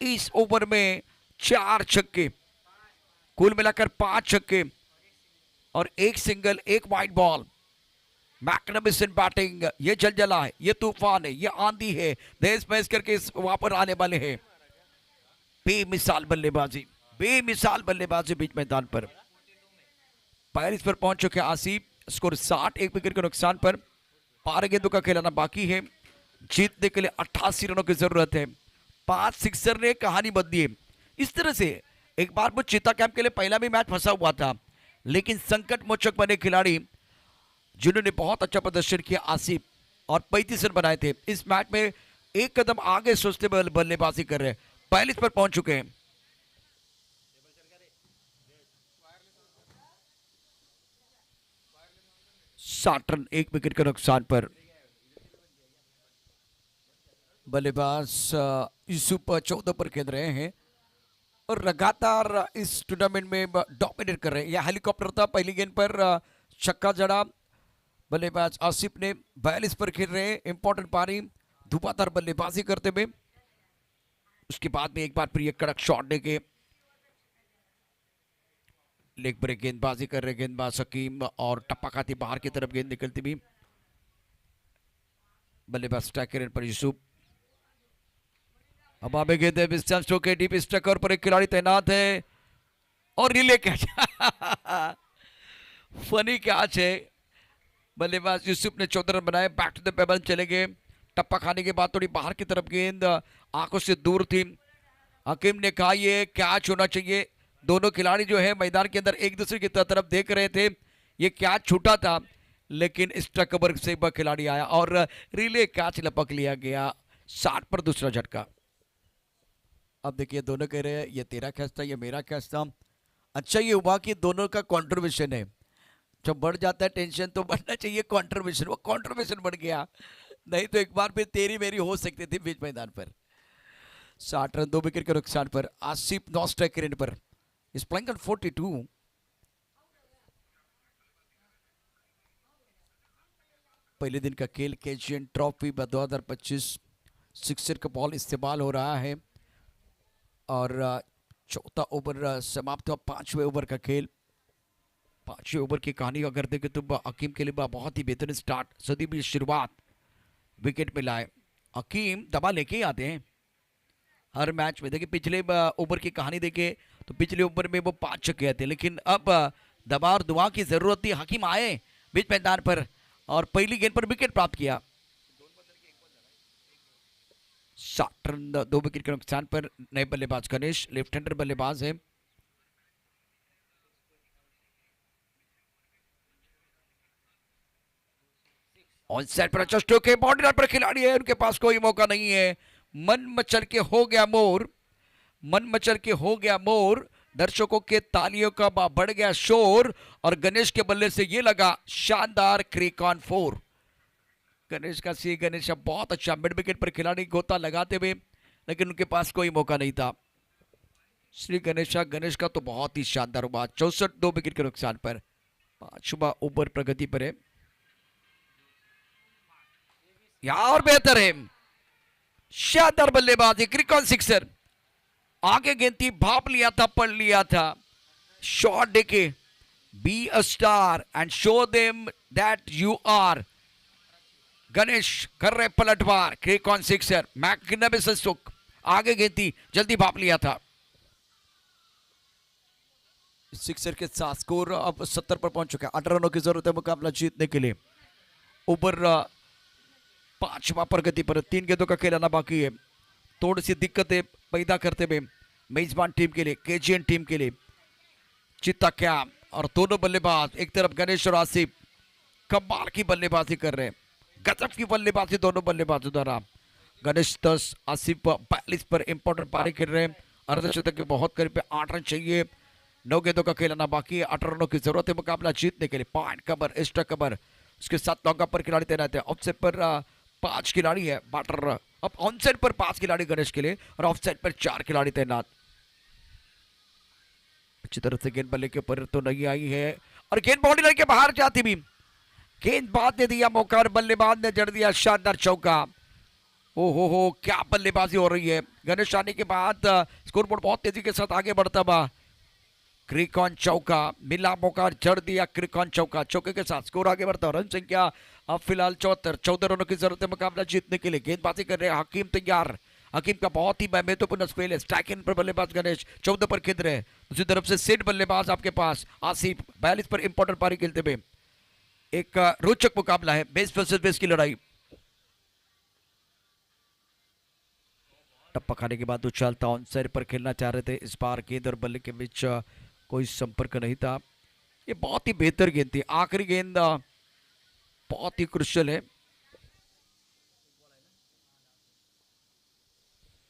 इस ओवर में 4 छक्के, कुल मिलाकर 5 छक्के और 1 single, 1 wide ball. Magnificent batting, ये जलजला है, ये तूफान है, ये आंधी है, देश मैच करके इस वापस आने वाले हैं। बेमिसाल बल्लेबाजी, बेमिसाल बल्लेबाजी बीच मैदान पर। 42 पर पहुंच चुके आसिफ। स्कोर 60 एक विकेट के नुकसान पर। 12 गेंदों का खेलाना बाकी है। जीतने के लिए 88 रनों की जरूरत है। 5 सिक्सर ने कहानी बदली है। इस तरह से एक बार वो चिता कैंप के लिए पहला भी मैच फंसा हुआ था, लेकिन संकट मोचक बने खिलाड़ी जिन्होंने बहुत अच्छा प्रदर्शन किया आसिफ और 35 रन बनाए थे। इस मैच में एक कदम आगे सोचते हुए बल्लेबाजी कर रहे हैं। 42 पर पहुंच चुके हैं। साठ रन एक विकेट के नुकसान पर। बल्लेबाज यूसुफ 14 पर खेल रहे हैं और लगातार इस टूर्नामेंट में डोमिनेट कर रहे हैं। यह हेलीकॉप्टर था, पहली गेंद पर छक्का जड़ा। बल्लेबाज आसिफ ने 42 पर खेल रहे हैं, इंपॉर्टेंट पारी, धुआंधार बल्लेबाजी करते हुए। उसके बाद में एक बार फिर ये कड़क शॉट देके लेग ब्रेक गेंदबाजी कर रहे गेंदबाज हकीम और टप्पा खाती बाहर की तरफ गेंद निकलती भी। बल्लेबाज स्ट्राइकर पर यूसुफ। अब आगे गेंद है डिस्टेंस टू के डीप स्ट्राइकर पर एक खिलाड़ी तैनात है और रिले कैच। फनी कैच है। बल्लेबाज यूसुफ ने 14 रन बनाए, बैक टू द पेबल चले गए। टप्पा खाने के बाद थोड़ी बाहर की तरफ गेंद आंखों से दूर थी। हकीम ने कहा ये कैच होना चाहिए। दोनों खिलाड़ी जो है मैदान के अंदर एक दूसरे की तरफ देख रहे थे। ये कैच छूटा था लेकिन स्ट्राइक कवर से एक खिलाड़ी आया और रिले कैच लपक लिया गया। 60 पर दूसरा झटका। अब देखिए दोनों कह रहे हैं ये तेरा कैच था, ये मेरा कैच था। अच्छा ये हुआ कि दोनों का कॉन्ट्रीब्यूशन है। जब बढ़ जाता है टेंशन तो बढ़ना चाहिए कॉन्ट्रीब्यूशन, वो कॉन्ट्रीब्यूशन बढ़ गया। नहीं तो एक बार फिर तेरी मेरी हो सकती थी बीच मैदान पर। 60 रन 2 विकेट के नुकसान पर। आसिफ 9 स्ट्राइक रेट पर इस प्लेइंग ऑन 42। पहले दिन का खेल केजीएन ट्रॉफी 2025 सिक्सर का बॉल इस्तेमाल हो रहा है और चौथा ओवर समाप्त हुआ। 5वें ओवर का खेल। 5वें ओवर की कहानी अगर देखें तो हकीम के लिए बहुत ही बेहतरीन स्टार्ट, सदी भी शुरुआत विकेट में लाए। हकीम दबा लेके ही आते हैं हर मैच में। देखिए पिछले ओवर की कहानी देखे तो पिछले ओवर में वो 5 छक्के थे, लेकिन अब दबा और दुआ की जरूरत थी। हकीम आए बीच मैदान पर और पहली गेंद पर विकेट प्राप्त किया। 60 रन 2 विकेट के नुकसान पर। नए बल्लेबाज गणेश लेफ्ट हैंडर बल्लेबाज है। ऑन साइड पर अच्छा स्ट्रोक है, बाउंड्री पर खिलाड़ी है, उनके पास कोई मौका नहीं है। मन मचल के हो गया मोर, मन मचल के हो गया मोर। दर्शकों के तालियों का बढ़ गया शोर और गणेश के बल्ले से ये लगा शानदार क्रिक ऑन 4। गणेश का सी गणेश बहुत अच्छा मिड विकेट पर खिलाड़ी गोता लगाते हुए, लेकिन उनके पास कोई मौका नहीं था। श्री गणेश का तो बहुत ही शानदार हुआ। 64 2 विकेट के नुकसान पर। 5वां ओवर प्रगति पर है। यहां और बेहतर है, शानदार बल्लेबाजी, क्रिक ऑन 6। आगे गेंद थी, भाप लिया था, पढ़ लिया था। शॉट देके be a star and show them that you are. Ganesh कर रहे पलटवार, क्रिक ऑन 6। मैकनबे सुक आगे गेंद थी, जल्दी भाप लिया था। 6 के साथ स्कोर अब 70 पर पहुंच चुका है। 18 रनों की जरूरत है मुकाबला जीतने के लिए। ओवर 5वां प्रगति पर। 3 गेंदों का खेल आना बाकी है। थोड़ी सी दिक्कतें पैदा करते हुए मेजबान टीम के लिए, केजीएन टीम के लिए। चित्ता क्या और दोनों बल्लेबाज, एक तरफ गणेश और आसिफ कमाल की बल्लेबाजी कर रहे हैं। गजब की बल्लेबाजी दोनों बल्लेबाजों द्वारा। गणेश 10, आसिफ 42 पर इंपॉर्टेंट पारी खेल रहे हैं। अर्धशतक के बहुत करीब पे 8 रन चाहिए। 9 गेंदों का खेल आना बाकी है। 18 रनों की जरूरत है मुकाबला जीतने के लिए। पॉइंट कवर, एक्स्ट्रा कवर, उसके साथ लॉन्ग पर खिलाड़ी तैनात है। ऑफसाइड पर 5 खिलाड़ी है बैटर। अब ऑनसाइड पर 5 खिलाड़ी गणेश के लिए और ऑफसाइड पर 4 खिलाड़ी तैनात। अच्छी तरह से गेंद बल्ले के ऊपर तो नहीं आई है और गेंद बाउंड्री लाइन के बाहर जाती भी। गेंदबाज ने दिया मौका और बल्लेबाज ने जड़ दिया शानदार चौका। ओ हो क्या बल्लेबाजी हो रही है। गणेश आने के बाद स्कोरबोर्ड बहुत तेजी के साथ आगे बढ़ता हुआ। क्रिक ऑन चौका मिला मौका, जड़ दिया क्रिक ऑन चौका। चौके के साथ स्कोर आगे बढ़ता है। रन संख्या अब फिलहाल 74। 14 रनों की जरूरत है मुकाबला जीतने के लिए। गेंदबाजी कर रहे हैं हकीम तैयार। हकीम का बहुत ही महत्वपूर्ण स्पेल है। स्ट्राइक पर बल्लेबाज गणेश 14 पर खेल रहे हैं। दूसरी तरफ से सेट बल्लेबाज आपके पास आसिफ 42 पर इंपॉर्टेंट पारी खेलते हुए। एक रोचक मुकाबला है, बेस वर्सेस बेस की लड़ाई। टप्पा खाने के बाद उछालता ऑन साइड पर खेलना चाह रहे थे। इस बार गेंद और बल्ले के बीच कोई संपर्क नहीं था। ये बहुत ही बेहतर गेंद थी। आखिरी गेंद बहुत ही क्रुशियल है।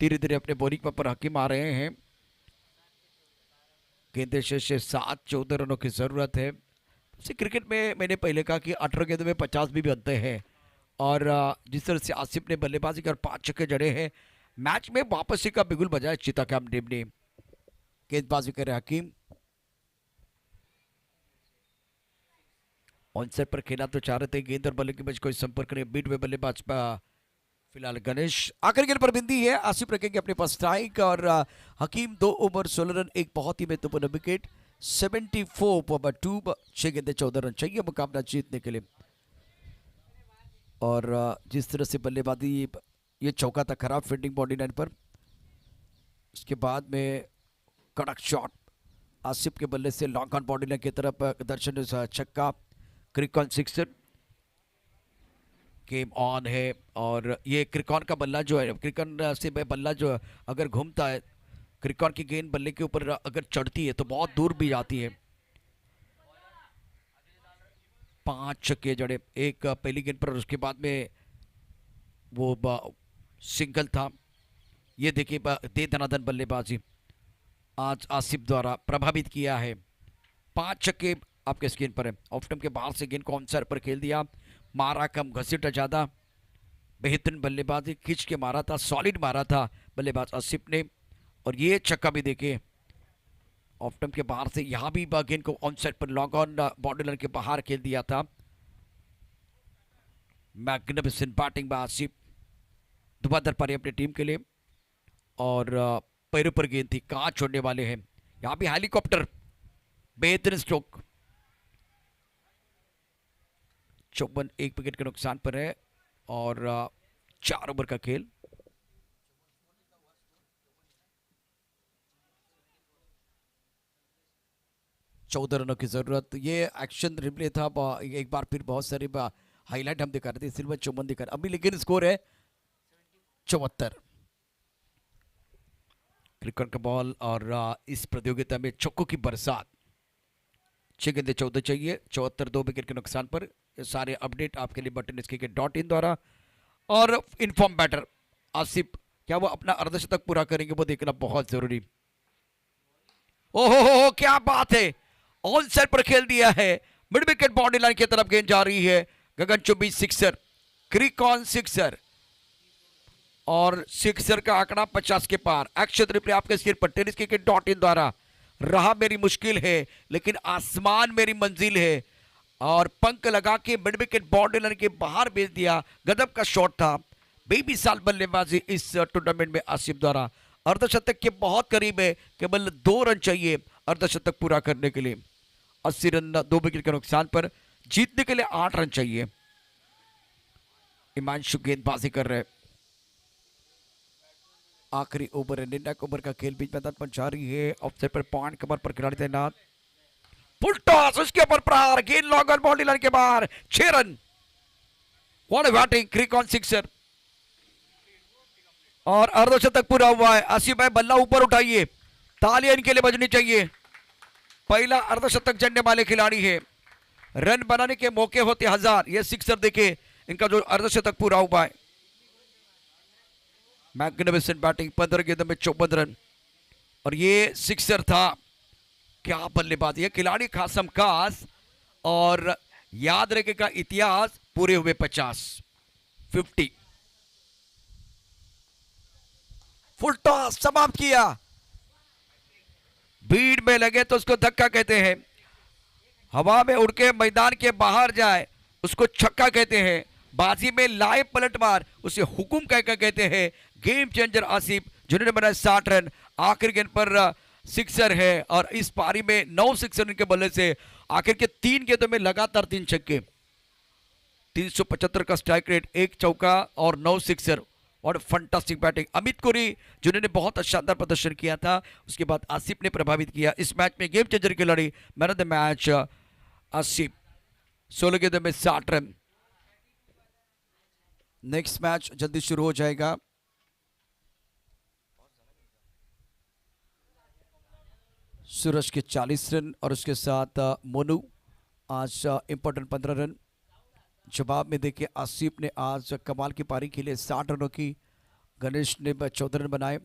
धीरे धीरे अपने बॉलिंग पर हकीम आ रहे हैं। गेंदे शेष 7, 14 रनों की जरूरत है। क्रिकेट में मैंने पहले कहा कि 18 गेंदों में 50 भी बनते हैं और जिस तरह से आसिफ ने बल्लेबाजी कर 5 छक्के जड़े हैं, मैच में वापसी का बिगुल बजाया चिता कैम टीम ने। गेंदबाजी कर रहे हकीम। ऑनसेट पर खेला तो चाह रहे थे, गेंद और बल्ले के बीच कोई संपर्क नहीं। बीट में बल्लेबाज फिलहाल गणेश। आखिरी गेंद पर बिंदी है, आसिफ रखेंगे अपने पास स्ट्राइक और हकीम 2 ओवर 16 रन, एक बहुत ही महत्वपूर्ण विकेट। 74/2, 6 गेंदे 14 रन चाहिए मुकाबला जीतने के लिए। और जिस तरह से बल्लेबाजी, ये चौका था खराब फील्डिंग बॉडी लाइन पर, उसके बाद में कड़क शॉट आसिफ के बल्ले से लॉन्ग ऑन बॉडी लाइन की तरफ, दर्शन छक्का, क्रिकॉन सिक्सर। गेम ऑन है और ये क्रिकॉन का बल्ला जो है, क्रिकॉन से बल्ला जो है अगर घूमता है, क्रिकॉन की गेंद बल्ले के ऊपर अगर चढ़ती है तो बहुत दूर भी जाती है। 5 छक्के जड़े एक पहली गेंद पर, उसके बाद में वो सिंगल था। ये देखिए दे दनादन बल्लेबाजी आज आसिफ द्वारा प्रभावित किया है। 5 छक्के आपके स्क्रीन पर है। ऑफ स्टंप के बाहर से गेंद को ऑन साइड पर खेल दिया, मारा कम, घसीटा ज्यादा। बेहतरीन बल्लेबाजी, खींच के मारा था, सॉलिड मारा था बल्लेबाज आसिफ ने। और ये छक्का भी देखे ऑफ स्टंप के बाहर से, यहां भी गेंद को ऑन साइड पर लॉन्ग ऑन बॉर्डर लाइन के बाहर खेल दिया था। मैग्निफिसेंट बैटिंग बाय आसिफ, धुआंधार पारी अपनी टीम के लिए। और पैरों पर गेंद थी, कहां छोड़ने वाले हैं। यहां भी हेलीकॉप्टर, बेहतरीन स्ट्रोक। 54, 1 विकेट के नुकसान पर है और 4 ओवर का खेल। चौदह रनों की जरूरत। ये एक्शन रिप्ले था, एक बार फिर बहुत सारी हाईलाइट हम दिखा रहे थे, सिर्फ 54 दिखा रहे अभी, लेकिन स्कोर है 74। क्रिकेट का बॉल और इस प्रतियोगिता में चौकों की बरसात। 6 गेंदे 14 चाहिए, 74, 2 विकेट के नुकसान पर। ये सारे अपडेट आपके लिए buttonsk.in द्वारा। और इन्फॉर्म बैटर आसिफ, क्या वो अपना अर्धशतक पूरा करेंगे, वो देखना बहुत जरूरी। ओहो हो, क्या बात है, ऑन साइड पर खेल दिया है, मिड विकेट बाउंड्री लाइन की तरफ गेंद जा रही है। गगन चुंबी सिक्सर, क्रिकॉन सिक्सर, और सिक्सर का आंकड़ा 50 के पार। एक्शन रिप्ले आपके स्क्रीन पर tennis.in द्वारा। रहा मेरी मुश्किल है लेकिन आसमान मेरी मंजिल है, और पंख लगा के मिड विकेट बाउंड्री लाइन के बाहर भेज दिया। गजब का शॉट था, बेमिसाल बल्लेबाजी इस टूर्नामेंट में आसिफ द्वारा। अर्धशतक के बहुत करीब है, केवल 2 रन चाहिए अर्धशतक पूरा करने के लिए। 80 रन 2 विकेट के नुकसान पर, जीतने के लिए 8 रन चाहिए। हिमांशु गेंदबाजी कर रहे, आखिरी ओवर है, निर्णायक ओवर का खेल बीच मैदान पर जारी है। ऑफसाइड पर पॉइंट कमर पर खिलाड़ी तैनात, फुल टॉस, उसके ऊपर प्रहार, गेंद लॉन्ग ऑन बाउंड्री लाइन के बाहर, 6 रन। What a batting, crick on sixer, और अर्धशतक पूरा हुआ है। आसिफ भाई बल्ला ऊपर उठाइए, तालियां इनके लिए बजनी चाहिए। पहला अर्धशतक जड़ने वाले खिलाड़ी है, रन बनाने के मौके होते 1000। ये सिक्सर देखे इनका जो अर्धशतक पूरा हुआ है। मैग्निफिसेंट बैटिंग, 15 गेंदों में 54 रन, और ये सिक्सर था। क्या बल्लेबाजी है, खिलाड़ी खासम खास, और याद रखेगा इतिहास, पूरे हुए 50। फुल टॉस समाप्त किया। भीड़ में लगे तो उसको धक्का कहते हैं, हवा में उड़ के मैदान के बाहर जाए उसको छक्का कहते हैं, बाजी में लाए पलटवार उसे हुकुम कहते हैं। गेम चेंजर आसिफ, जिन्होंने बनाए 60 रन, आखिर गेंद पर सिक्सर है, और इस पारी में 9 सिक्सर के बल्ले से आखिर के 3 गेंदों में लगातार 3 छक्के, 375 का स्ट्राइक रेट, 1 चौका और 9 सिक्सर। और फंटास्टिक बैटिंग अमित कोरी, जिन्होंने बहुत शानदार प्रदर्शन किया था, उसके बाद आसिफ ने प्रभावित किया। इस मैच में गेम चेंजर खिलाड़ी, man of the match Asif, 16 गेंदों में 60 रन। नेक्स्ट मैच जल्दी शुरू हो जाएगा। सूरज के 40 रन और उसके साथ मोनू आज इंपॉर्टेंट 15 रन। जवाब में देखिए आसिफ ने आज कमाल की पारी खेली, 60 रनों की। गणेश ने 14 रन बनाए।